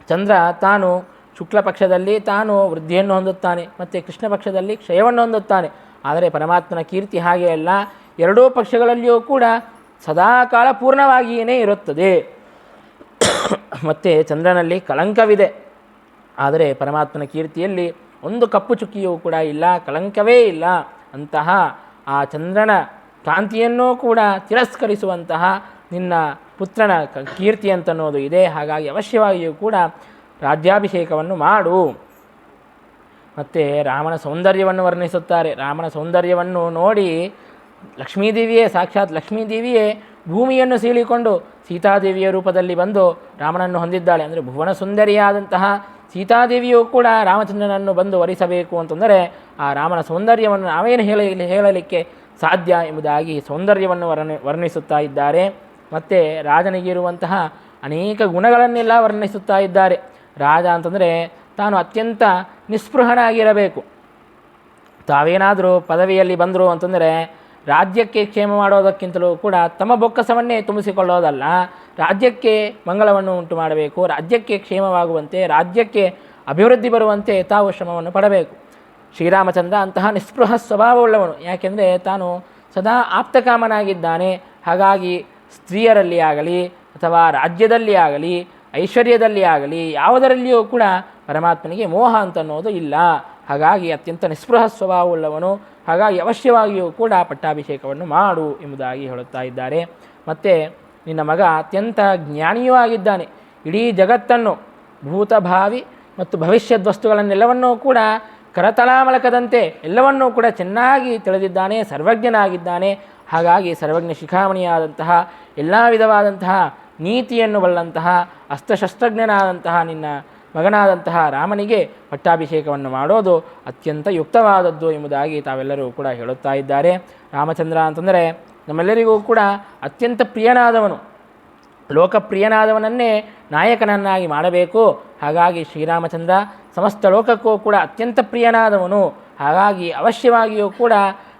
ಚಂದ್ರ ತಾನು ಶುಕ್ಲ ಪಕ್ಷದಲ್ಲಿ ತಾನು ವೃದ್ಧಿಯನ್ನು ಹೊಂದುತ್ತಾನೆ, ಮತ್ತು ಕೃಷ್ಣ ಪಕ್ಷದಲ್ಲಿ ಕ್ಷಯವನ್ನು ಹೊಂದುತ್ತಾನೆ. ಆದರೆ ಪರಮಾತ್ಮನ ಕೀರ್ತಿ ಹಾಗೆ ಅಲ್ಲ, ಎರಡೂ ಪಕ್ಷಗಳಲ್ಲಿಯೂ ಕೂಡ ಸದಾಕಾಲ ಪೂರ್ಣವಾಗಿಯೇ ಇರುತ್ತದೆ. ಮತ್ತು ಚಂದ್ರನಲ್ಲಿ ಕಳಂಕವಿದೆ, ಆದರೆ ಪರಮಾತ್ಮನ ಕೀರ್ತಿಯಲ್ಲಿ ಒಂದು ಕಪ್ಪು ಚುಕ್ಕಿಯೂ ಕೂಡ ಇಲ್ಲ, ಕಳಂಕವೇ ಇಲ್ಲ. ಅಂತಹ ಆ ಚಂದ್ರನ ಕಾಂತಿಯನ್ನೂ ಕೂಡ ತಿರಸ್ಕರಿಸುವಂತಹ ನಿನ್ನ ಪುತ್ರನ ಕೀರ್ತಿ ಅಂತನ್ನೋದು ಇದೆ. ಹಾಗಾಗಿ ಅವಶ್ಯವಾಗಿಯೂ ಕೂಡ ರಾಜ್ಯಾಭಿಷೇಕವನ್ನು ಮಾಡು. ಮತ್ತು ರಾಮನ ಸೌಂದರ್ಯವನ್ನು ವರ್ಣಿಸುತ್ತಾರೆ. ರಾಮನ ಸೌಂದರ್ಯವನ್ನು ನೋಡಿ ಲಕ್ಷ್ಮೀದೇವಿಯೇ, ಸಾಕ್ಷಾತ್ ಲಕ್ಷ್ಮೀದೇವಿಯೇ ಭೂಮಿಯನ್ನು ಸೀಳಿಕೊಂಡು ಸೀತಾದೇವಿಯ ರೂಪದಲ್ಲಿ ಬಂದು ರಾಮನನ್ನು ಹೊಂದಿದ್ದಾಳೆ. ಅಂದರೆ ಭುವನ ಸುಂದರಿಯಾದಂತಹ ಸೀತಾದೇವಿಯೂ ಕೂಡ ರಾಮಚಂದ್ರನನ್ನು ಬಂದು ವರಿಸಬೇಕು ಅಂತಂದರೆ ಆ ರಾಮನ ಸೌಂದರ್ಯವನ್ನು ನಾವೇನು ಹೇಳಲಿಕ್ಕೆ ಸಾಧ್ಯ ಎಂಬುದಾಗಿ ಸೌಂದರ್ಯವನ್ನು ವರ್ಣಿಸುತ್ತಾ ಇದ್ದಾರೆ. ಮತ್ತು ರಾಜನಿಗಿರುವಂತಹ ಅನೇಕ ಗುಣಗಳನ್ನೆಲ್ಲ ವರ್ಣಿಸುತ್ತಾ ಇದ್ದಾರೆ. ರಾಜ ಅಂತಂದರೆ ತಾನು ಅತ್ಯಂತ ನಿಸ್ಪೃಹನಾಗಿರಬೇಕು. ತಾವೇನಾದರೂ ಪದವಿಯಲ್ಲಿ ಬಂದರು ಅಂತಂದರೆ ರಾಜ್ಯಕ್ಕೆ ಕ್ಷೇಮ ಮಾಡೋದಕ್ಕಿಂತಲೂ ಕೂಡ ತಮ್ಮ ಬೊಕ್ಕಸವನ್ನೇ ತುಂಬಿಸಿಕೊಳ್ಳೋದಲ್ಲ, ರಾಜ್ಯಕ್ಕೆ ಮಂಗಳವನ್ನು ಉಂಟು ಮಾಡಬೇಕು, ರಾಜ್ಯಕ್ಕೆ ಕ್ಷೇಮವಾಗುವಂತೆ, ರಾಜ್ಯಕ್ಕೆ ಅಭಿವೃದ್ಧಿ ಬರುವಂತೆ ತಾವು ಶ್ರಮವನ್ನು ಪಡಬೇಕು. ಶ್ರೀರಾಮಚಂದ್ರ ಅಂತಹ ನಿಸ್ಪೃಹ ಸ್ವಭಾವವುಳ್ಳವನು. ಯಾಕೆಂದರೆ ತಾನು ಸದಾ ಆಪ್ತಕಾಮನಾಗಿದ್ದಾನೆ. ಹಾಗಾಗಿ ಸ್ತ್ರೀಯರಲ್ಲಿ ಆಗಲಿ ಅಥವಾ ರಾಜ್ಯದಲ್ಲಿ ಆಗಲಿ ಐಶ್ವರ್ಯದಲ್ಲಿ ಆಗಲಿ ಯಾವುದರಲ್ಲಿಯೂ ಕೂಡ ಪರಮಾತ್ಮನಿಗೆ ಮೋಹ ಅಂತನ್ನೋದು ಇಲ್ಲ. ಹಾಗಾಗಿ ಅತ್ಯಂತ ನಿಸ್ಪೃಹ ಸ್ವಭಾವವುಳ್ಳವನು. ಹಾಗಾಗಿ ಅವಶ್ಯವಾಗಿಯೂ ಕೂಡ ಪಟ್ಟಾಭಿಷೇಕವನ್ನು ಮಾಡು ಎಂಬುದಾಗಿ ಹೇಳುತ್ತಾ ಇದ್ದಾರೆ. ಮತ್ತು ನಿನ್ನ ಮಗ ಅತ್ಯಂತ ಜ್ಞಾನಿಯೂ ಆಗಿದ್ದಾನೆ. ಇಡೀ ಜಗತ್ತನ್ನು ಭೂತ ಭಾವಿ ಮತ್ತು ಭವಿಷ್ಯದ ವಸ್ತುಗಳನ್ನೆಲ್ಲವನ್ನೂ ಕೂಡ ಕರತಲಾಮಲಕದಂತೆ ಎಲ್ಲವನ್ನೂ ಕೂಡ ಚೆನ್ನಾಗಿ ತಿಳಿದಿದ್ದಾನೆ, ಸರ್ವಜ್ಞನಾಗಿದ್ದಾನೆ. ಹಾಗಾಗಿ ಸರ್ವಜ್ಞ ಶಿಖಾಮಣಿಯಾದಂತಹ ಎಲ್ಲ ವಿಧವಾದಂತಹ ನೀತಿಯನ್ನು ಬಲ್ಲಂತಹ ಅಸ್ತ್ರಶಸ್ತ್ರಜ್ಞನಾದಂತಹ ನಿನ್ನ ಮಗನಾದಂತಹ ರಾಮನಿಗೆ ಪಟ್ಟಾಭಿಷೇಕವನ್ನು ಮಾಡೋದು ಅತ್ಯಂತ ಯುಕ್ತವಾದದ್ದು ಎಂಬುದಾಗಿ ತಾವೆಲ್ಲರೂ ಕೂಡ ಹೇಳುತ್ತಾ ಇದ್ದಾರೆ. ರಾಮಚಂದ್ರ ಅಂತಂದರೆ ನಮ್ಮೆಲ್ಲರಿಗೂ ಕೂಡ ಅತ್ಯಂತ ಪ್ರಿಯನಾದವನು, ಲೋಕಪ್ರಿಯನಾದವನನ್ನೇ ನಾಯಕನನ್ನಾಗಿ ಮಾಡಬೇಕು. ಹಾಗಾಗಿ ಶ್ರೀರಾಮಚಂದ್ರ ಸಮಸ್ತ ಲೋಕಕ್ಕೂ ಕೂಡ ಅತ್ಯಂತ ಪ್ರಿಯನಾದವನು. ಹಾಗಾಗಿ ಅವಶ್ಯವಾಗಿಯೂ ಕೂಡ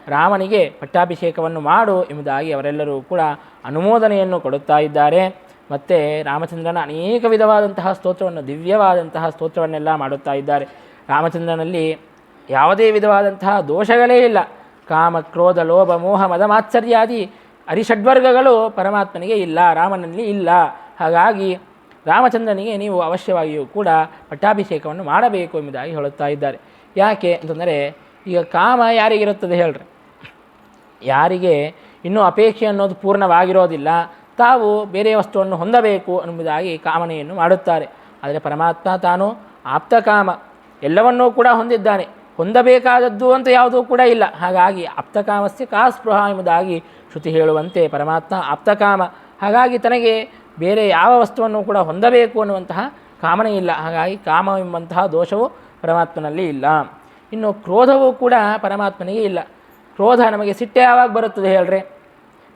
ರಾಮನಿಗೆ ಪಟ್ಟಾಭಿಷೇಕವನ್ನು ಮಾಡು ಎಂಬುದಾಗಿ ಅವರೆಲ್ಲರೂ ಕೂಡ ಅನುಮೋದನೆಯನ್ನು ಕೊಡುತ್ತಾ ಇದ್ದಾರೆ. ಮತ್ತು ರಾಮಚಂದ್ರನ ಅನೇಕ ವಿಧವಾದಂತಹ ಸ್ತೋತ್ರವನ್ನು, ದಿವ್ಯವಾದಂತಹ ಸ್ತೋತ್ರವನ್ನೆಲ್ಲ ಮಾಡುತ್ತಾ ಇದ್ದಾರೆ. ರಾಮಚಂದ್ರನಲ್ಲಿ ಯಾವುದೇ ವಿಧವಾದಂತಹ ದೋಷಗಳೇ ಇಲ್ಲ. ಕಾಮ, ಕ್ರೋಧ, ಲೋಭ, ಮೋಹ, ಮದ, ಮಾತ್ಸರ್ಯಾದಿ ಅರಿಷಡ್ವರ್ಗಗಳು ಪರಮಾತ್ಮನಿಗೆ ಇಲ್ಲ, ರಾಮನಲ್ಲಿ ಇಲ್ಲ. ಹಾಗಾಗಿ ರಾಮಚಂದ್ರನಿಗೆ ನೀವು ಅವಶ್ಯವಾಗಿಯೂ ಕೂಡ ಪಟ್ಟಾಭಿಷೇಕವನ್ನು ಮಾಡಬೇಕು ಎಂಬುದಾಗಿ ಹೇಳುತ್ತಾ ಇದ್ದಾರೆ. ಯಾಕೆ ಅಂತಂದರೆ, ಈಗ ಕಾಮ ಯಾರಿಗಿರುತ್ತದೆ ಹೇಳ್ರಿ? ಯಾರಿಗೆ ಇನ್ನೂ ಅಪೇಕ್ಷೆ ಅನ್ನೋದು ಪೂರ್ಣವಾಗಿರೋದಿಲ್ಲ, ತಾವು ಬೇರೆ ವಸ್ತುವನ್ನು ಹೊಂದಬೇಕು ಎಂಬುದಾಗಿ ಕಾಮನೆಯನ್ನು ಮಾಡುತ್ತಾರೆ. ಆದರೆ ಪರಮಾತ್ಮ ತಾನು ಆಪ್ತಕಾಮ, ಎಲ್ಲವನ್ನೂ ಕೂಡ ಹೊಂದಿದ್ದಾನೆ, ಹೊಂದಬೇಕಾದದ್ದು ಅಂತ ಯಾವುದೂ ಕೂಡ ಇಲ್ಲ. ಹಾಗಾಗಿ ಆಪ್ತಕಾಮಸ್ಯ ಕಾ ಸ್ಪೃಹ ಎಂಬುದಾಗಿ ಶ್ರುತಿ ಹೇಳುವಂತೆ ಪರಮಾತ್ಮ ಆಪ್ತಕಾಮ. ಹಾಗಾಗಿ ತನಗೆ ಬೇರೆ ಯಾವ ವಸ್ತುವನ್ನು ಕೂಡ ಹೊಂದಬೇಕು ಅನ್ನುವಂತಹ ಕಾಮನೆ ಇಲ್ಲ. ಹಾಗಾಗಿ ಕಾಮ ಎಂಬಂತಹ ದೋಷವು ಪರಮಾತ್ಮನಲ್ಲಿ ಇಲ್ಲ. ಇನ್ನು ಕ್ರೋಧವೂ ಕೂಡ ಪರಮಾತ್ಮನಿಗೆ ಇಲ್ಲ. ಕ್ರೋಧ ನಮಗೆ ಸಿಟ್ಟೆ ಯಾವಾಗ ಬರುತ್ತದೆ ಹೇಳ್ರಿ?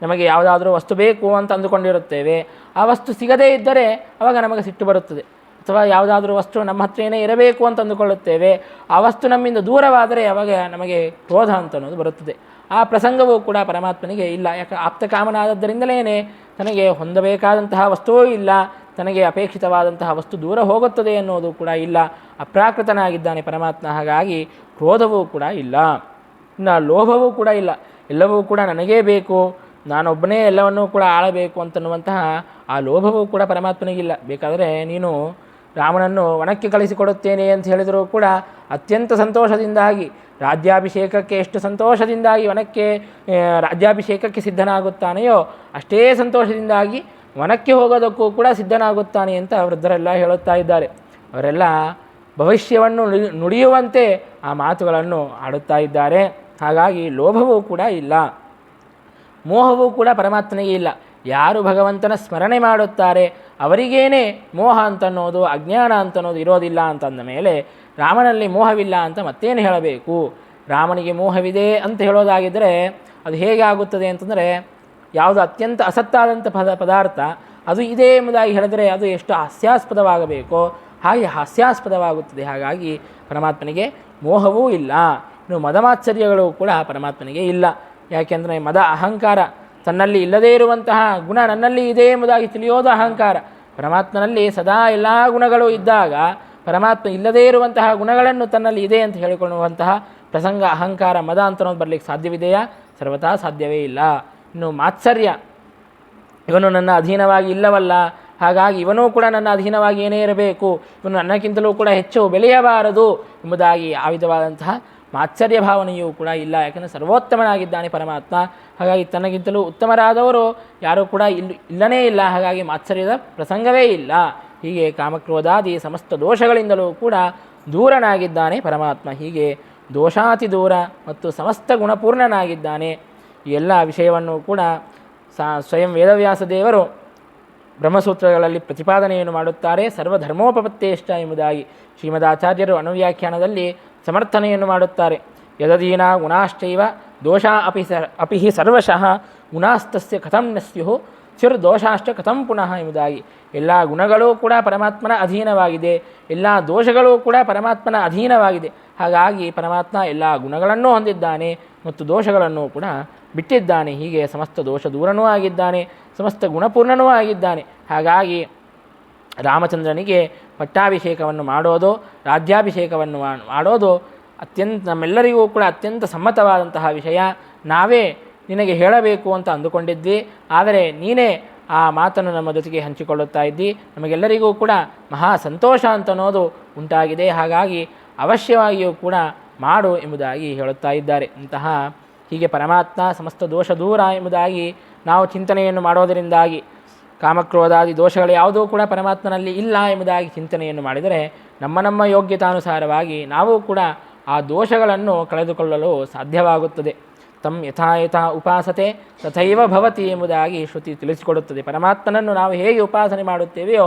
ನಮಗೆ ಯಾವುದಾದ್ರೂ ವಸ್ತು ಬೇಕು ಅಂತ ಅಂದುಕೊಂಡಿರುತ್ತೇವೆ, ಆ ವಸ್ತು ಸಿಗದೇ ಇದ್ದರೆ ಆವಾಗ ನಮಗೆ ಸಿಟ್ಟು ಬರುತ್ತದೆ. ಅಥವಾ ಯಾವುದಾದ್ರೂ ವಸ್ತು ನಮ್ಮ ಹತ್ರನೇ ಇರಬೇಕು ಅಂತ ಅಂದುಕೊಳ್ಳುತ್ತೇವೆ, ಆ ವಸ್ತು ನಮ್ಮಿಂದ ದೂರವಾದರೆ ಆವಾಗ ನಮಗೆ ಕ್ರೋಧ ಅಂತ ಅನ್ನೋದು ಬರುತ್ತದೆ. ಆ ಪ್ರಸಂಗವೂ ಕೂಡ ಪರಮಾತ್ಮನಿಗೆ ಇಲ್ಲ. ಯಾಕೆ? ಆಪ್ತಕಾಮನಾದದ್ದರಿಂದಲೇ ತನಗೆ ಹೊಂದಬೇಕಾದಂತಹ ವಸ್ತುವೂ ಇಲ್ಲ, ತನಗೆ ಅಪೇಕ್ಷಿತವಾದಂತಹ ವಸ್ತು ದೂರ ಹೋಗುತ್ತದೆ ಅನ್ನೋದು ಕೂಡ ಇಲ್ಲ. ಅಪ್ರಾಕೃತನಾಗಿದ್ದಾನೆ ಪರಮಾತ್ಮ. ಹಾಗಾಗಿ ಕ್ರೋಧವೂ ಕೂಡ ಇಲ್ಲ. ಇನ್ನು ಲೋಭವೂ ಕೂಡ ಇಲ್ಲ. ಎಲ್ಲವೂ ಕೂಡ ನನಗೇ ಬೇಕು, ನಾನೊಬ್ಬನೇ ಎಲ್ಲವನ್ನೂ ಕೂಡ ಆಳಬೇಕು ಅಂತನ್ನುವಂತಹ ಆ ಲೋಭವೂ ಕೂಡ ಪರಮಾತ್ಮನಿಗಿಲ್ಲ. ಬೇಕಾದರೆ ನೀನು ರಾಮನನ್ನು ವನಕ್ಕೆ ಕಳಿಸಿಕೊಡುತ್ತೇನೆ ಅಂತ ಹೇಳಿದರೂ ಕೂಡ ಅತ್ಯಂತ ಸಂತೋಷದಿಂದಾಗಿ, ರಾಜ್ಯಾಭಿಷೇಕಕ್ಕೆ ಎಷ್ಟು ಸಂತೋಷದಿಂದಾಗಿ ವನಕ್ಕೆ ರಾಜ್ಯಾಭಿಷೇಕಕ್ಕೆ ಸಿದ್ಧನಾಗುತ್ತಾನೆಯೋ ಅಷ್ಟೇ ಸಂತೋಷದಿಂದಾಗಿ ವನಕ್ಕೆ ಹೋಗೋದಕ್ಕೂ ಕೂಡ ಸಿದ್ಧನಾಗುತ್ತಾನೆ ಅಂತ ವೃದ್ಧರೆಲ್ಲ ಹೇಳುತ್ತಾ ಇದ್ದಾರೆ. ಅವರೆಲ್ಲ ಭವಿಷ್ಯವನ್ನು ನುಡಿಯುವಂತೆ ಆ ಮಾತುಗಳನ್ನು ಆಡುತ್ತಾ ಇದ್ದಾರೆ. ಹಾಗಾಗಿ ಲೋಭವೂ ಕೂಡ ಇಲ್ಲ, ಮೋಹವೂ ಕೂಡ ಪರಮಾತ್ಮನಿಗೆ ಇಲ್ಲ. ಯಾರು ಭಗವಂತನ ಸ್ಮರಣೆ ಮಾಡುತ್ತಾರೆ ಅವರಿಗೇನೆ ಮೋಹ ಅಂತನ್ನೋದು, ಅಜ್ಞಾನ ಅಂತನ್ನೋದು ಇರೋದಿಲ್ಲ ಅಂತಂದ ಮೇಲೆ ರಾಮನಲ್ಲಿ ಮೋಹವಿಲ್ಲ ಅಂತ ಮತ್ತೇನು ಹೇಳಬೇಕು? ರಾಮನಿಗೆ ಮೋಹವಿದೆ ಅಂತ ಹೇಳೋದಾಗಿದ್ದರೆ ಅದು ಹೇಗೆ ಆಗುತ್ತದೆ ಅಂತಂದರೆ, ಯಾವುದು ಅತ್ಯಂತ ಅಸತ್ತಾದಂಥ ಪದಾರ್ಥ ಅದು ಇದೆ ಎಂಬುದಾಗಿ ಹೇಳಿದರೆ ಅದು ಎಷ್ಟು ಹಾಸ್ಯಾಸ್ಪದವಾಗಬೇಕೋ ಹಾಗೆ ಹಾಸ್ಯಾಸ್ಪದವಾಗುತ್ತದೆ. ಹಾಗಾಗಿ ಪರಮಾತ್ಮನಿಗೆ ಮೋಹವೂ ಇಲ್ಲ. ಇನ್ನು ಮದಮಾತ್ಸರ್ಯಗಳು ಕೂಡ ಪರಮಾತ್ಮನಿಗೆ ಇಲ್ಲ. ಯಾಕೆಂದರೆ ಮದ ಅಹಂಕಾರ, ತನ್ನಲ್ಲಿ ಇಲ್ಲದೇ ಇರುವಂತಹ ಗುಣ ನನ್ನಲ್ಲಿ ಇದೆ ಎಂಬುದಾಗಿ ತಿಳಿಯೋದು ಅಹಂಕಾರ. ಪರಮಾತ್ಮನಲ್ಲಿ ಸದಾ ಎಲ್ಲ ಗುಣಗಳು ಇದ್ದಾಗ ಪರಮಾತ್ಮ ಇಲ್ಲದೇ ಇರುವಂತಹ ಗುಣಗಳನ್ನು ತನ್ನಲ್ಲಿ ಇದೆ ಅಂತ ಹೇಳಿಕೊಳ್ಳುವಂತಹ ಪ್ರಸಂಗ ಅಹಂಕಾರ, ಮದ ಅಂತನೋದು ಬರಲಿಕ್ಕೆ ಸಾಧ್ಯವಿದೆಯಾ? ಸರ್ವತಾ ಸಾಧ್ಯವೇ ಇಲ್ಲ. ಇನ್ನು ಮಾತ್ಸರ್ಯ, ಇವನು ನನ್ನ ಅಧೀನವಾಗಿ ಇಲ್ಲವಲ್ಲ, ಹಾಗಾಗಿ ಇವನೂ ಕೂಡ ನನ್ನ ಅಧೀನವಾಗಿ ಏನೇ ಇರಬೇಕು, ಇವನು ನನ್ನಕ್ಕಿಂತಲೂ ಕೂಡ ಹೆಚ್ಚು ಬೆಳೆಯಬಾರದು ಎಂಬುದಾಗಿ ಆ ವಿಧವಾದಂತಹ ಮಾತ್ಸರ್ಯ ಭಾವನೆಯೂ ಕೂಡ ಇಲ್ಲ. ಯಾಕೆಂದರೆ ಸರ್ವೋತ್ತಮನಾಗಿದ್ದಾನೆ ಪರಮಾತ್ಮ. ಹಾಗಾಗಿ ತನಗಿಂತಲೂ ಉತ್ತಮರಾದವರು ಯಾರೂ ಕೂಡ ಇಲ್ಲನೇ ಇಲ್ಲ. ಹಾಗಾಗಿ ಮಾತ್ಸರ್ಯದ ಪ್ರಸಂಗವೇ ಇಲ್ಲ. ಹೀಗೆ ಕಾಮಕ್ರೋಧಾದಿ ಸಮಸ್ತ ದೋಷಗಳಿಂದಲೂ ಕೂಡ ದೂರನಾಗಿದ್ದಾನೆ ಪರಮಾತ್ಮ. ಹೀಗೆ ದೋಷಾತಿ ದೂರ ಮತ್ತು ಸಮಸ್ತ ಗುಣಪೂರ್ಣನಾಗಿದ್ದಾನೆ. ಈ ಎಲ್ಲ ವಿಷಯವನ್ನು ಕೂಡ ಸ್ವಯಂ ವೇದವ್ಯಾಸ ದೇವರು ಬ್ರಹ್ಮಸೂತ್ರಗಳಲ್ಲಿ ಪ್ರತಿಪಾದನೆಯನ್ನು ಮಾಡುತ್ತಾರೆ. ಸರ್ವಧರ್ಮೋಪಪತ್ತೇಷ್ಟ ಎಂಬುದಾಗಿ ಶ್ರೀಮದಾಚಾರ್ಯರು ಅನುವ್ಯಾಖ್ಯಾನದಲ್ಲಿ ಸಮರ್ಥನೆಯನ್ನು ಮಾಡುತ್ತಾರೆ. ಯದಧೀನ ಗುಣಾಶ್ಚೈವ ದೋಷ ಅಪಿ ಹಿ ಸರ್ವಶಃ ಗುಣಾಸ್ತಸ್ಯ ಕಥಂ ನ ಸ್ಯುಃ ದೋಷಾಶ್ಚ ಕಥಂ ಪುನಃ ಎಂಬುದಾಗಿ. ಎಲ್ಲ ಗುಣಗಳೂ ಕೂಡ ಪರಮಾತ್ಮನ ಅಧೀನವಾಗಿದೆ, ಎಲ್ಲ ದೋಷಗಳೂ ಕೂಡ ಪರಮಾತ್ಮನ ಅಧೀನವಾಗಿದೆ. ಹಾಗಾಗಿ ಪರಮಾತ್ಮ ಎಲ್ಲ ಗುಣಗಳನ್ನೂ ಹೊಂದಿದ್ದಾನೆ ಮತ್ತು ದೋಷಗಳನ್ನು ಕೂಡ ಬಿಟ್ಟಿದ್ದಾನೆ. ಹೀಗೆ ಸಮಸ್ತ ದೋಷ ದೂರನೂ ಆಗಿದ್ದಾನೆ, ಸಮಸ್ತ ಗುಣಪೂರ್ಣನೂ ಆಗಿದ್ದಾನೆ. ಹಾಗಾಗಿ ರಾಮಚಂದ್ರನಿಗೆ ಪಟ್ಟಾಭಿಷೇಕವನ್ನು ಮಾಡೋದು, ರಾಜ್ಯಾಭಿಷೇಕವನ್ನು ಮಾಡೋದು ನಮ್ಮೆಲ್ಲರಿಗೂ ಕೂಡ ಅತ್ಯಂತ ಸಮ್ಮತವಾದಂತಹ ವಿಷಯ. ನಾವೇ ನಿನಗೆ ಹೇಳಬೇಕು ಅಂತ ಅಂದುಕೊಂಡಿದ್ವಿ, ಆದರೆ ನೀನೇ ಆ ಮಾತನ್ನು ನಮ್ಮ ಜೊತೆಗೆ ಹಂಚಿಕೊಳ್ಳುತ್ತಾ ಇದ್ದಿ. ನಮಗೆಲ್ಲರಿಗೂ ಕೂಡ ಮಹಾ ಸಂತೋಷ ಅಂತನ್ನೋದು ಉಂಟಾಗಿದೆ. ಹಾಗಾಗಿ ಅವಶ್ಯವಾಗಿಯೂ ಕೂಡ ಮಾಡು ಎಂಬುದಾಗಿ ಹೇಳುತ್ತಾ ಇದ್ದಾರೆ. ಹೀಗೆ ಪರಮಾತ್ಮ ಸಮಸ್ತ ದೋಷ ದೂರ ಎಂಬುದಾಗಿ ನಾವು ಚಿಂತನೆಯನ್ನು ಮಾಡೋದರಿಂದಾಗಿ ಕಾಮಕ್ರೋಧಾದಿ ದೋಷಗಳು ಯಾವುದೂ ಕೂಡ ಪರಮಾತ್ಮನಲ್ಲಿ ಇಲ್ಲ ಎಂಬುದಾಗಿ ಚಿಂತನೆಯನ್ನು ಮಾಡಿದರೆ ನಮ್ಮ ಯೋಗ್ಯತಾನುಸಾರವಾಗಿ ನಾವು ಕೂಡ ಆ ದೋಷಗಳನ್ನು ಕಳೆದುಕೊಳ್ಳಲು ಸಾಧ್ಯವಾಗುತ್ತದೆ. ತಂ ಯಥಾ ಯಥಾ ಉಪಾಸತೆ ತಥೈವ ಭವತಿ ಎಂಬುದಾಗಿ ಶ್ರುತಿ ತಿಳಿಸಿಕೊಡುತ್ತದೆ. ಪರಮಾತ್ಮನನ್ನು ನಾವು ಹೇಗೆ ಉಪಾಸನೆ ಮಾಡುತ್ತೇವೆಯೋ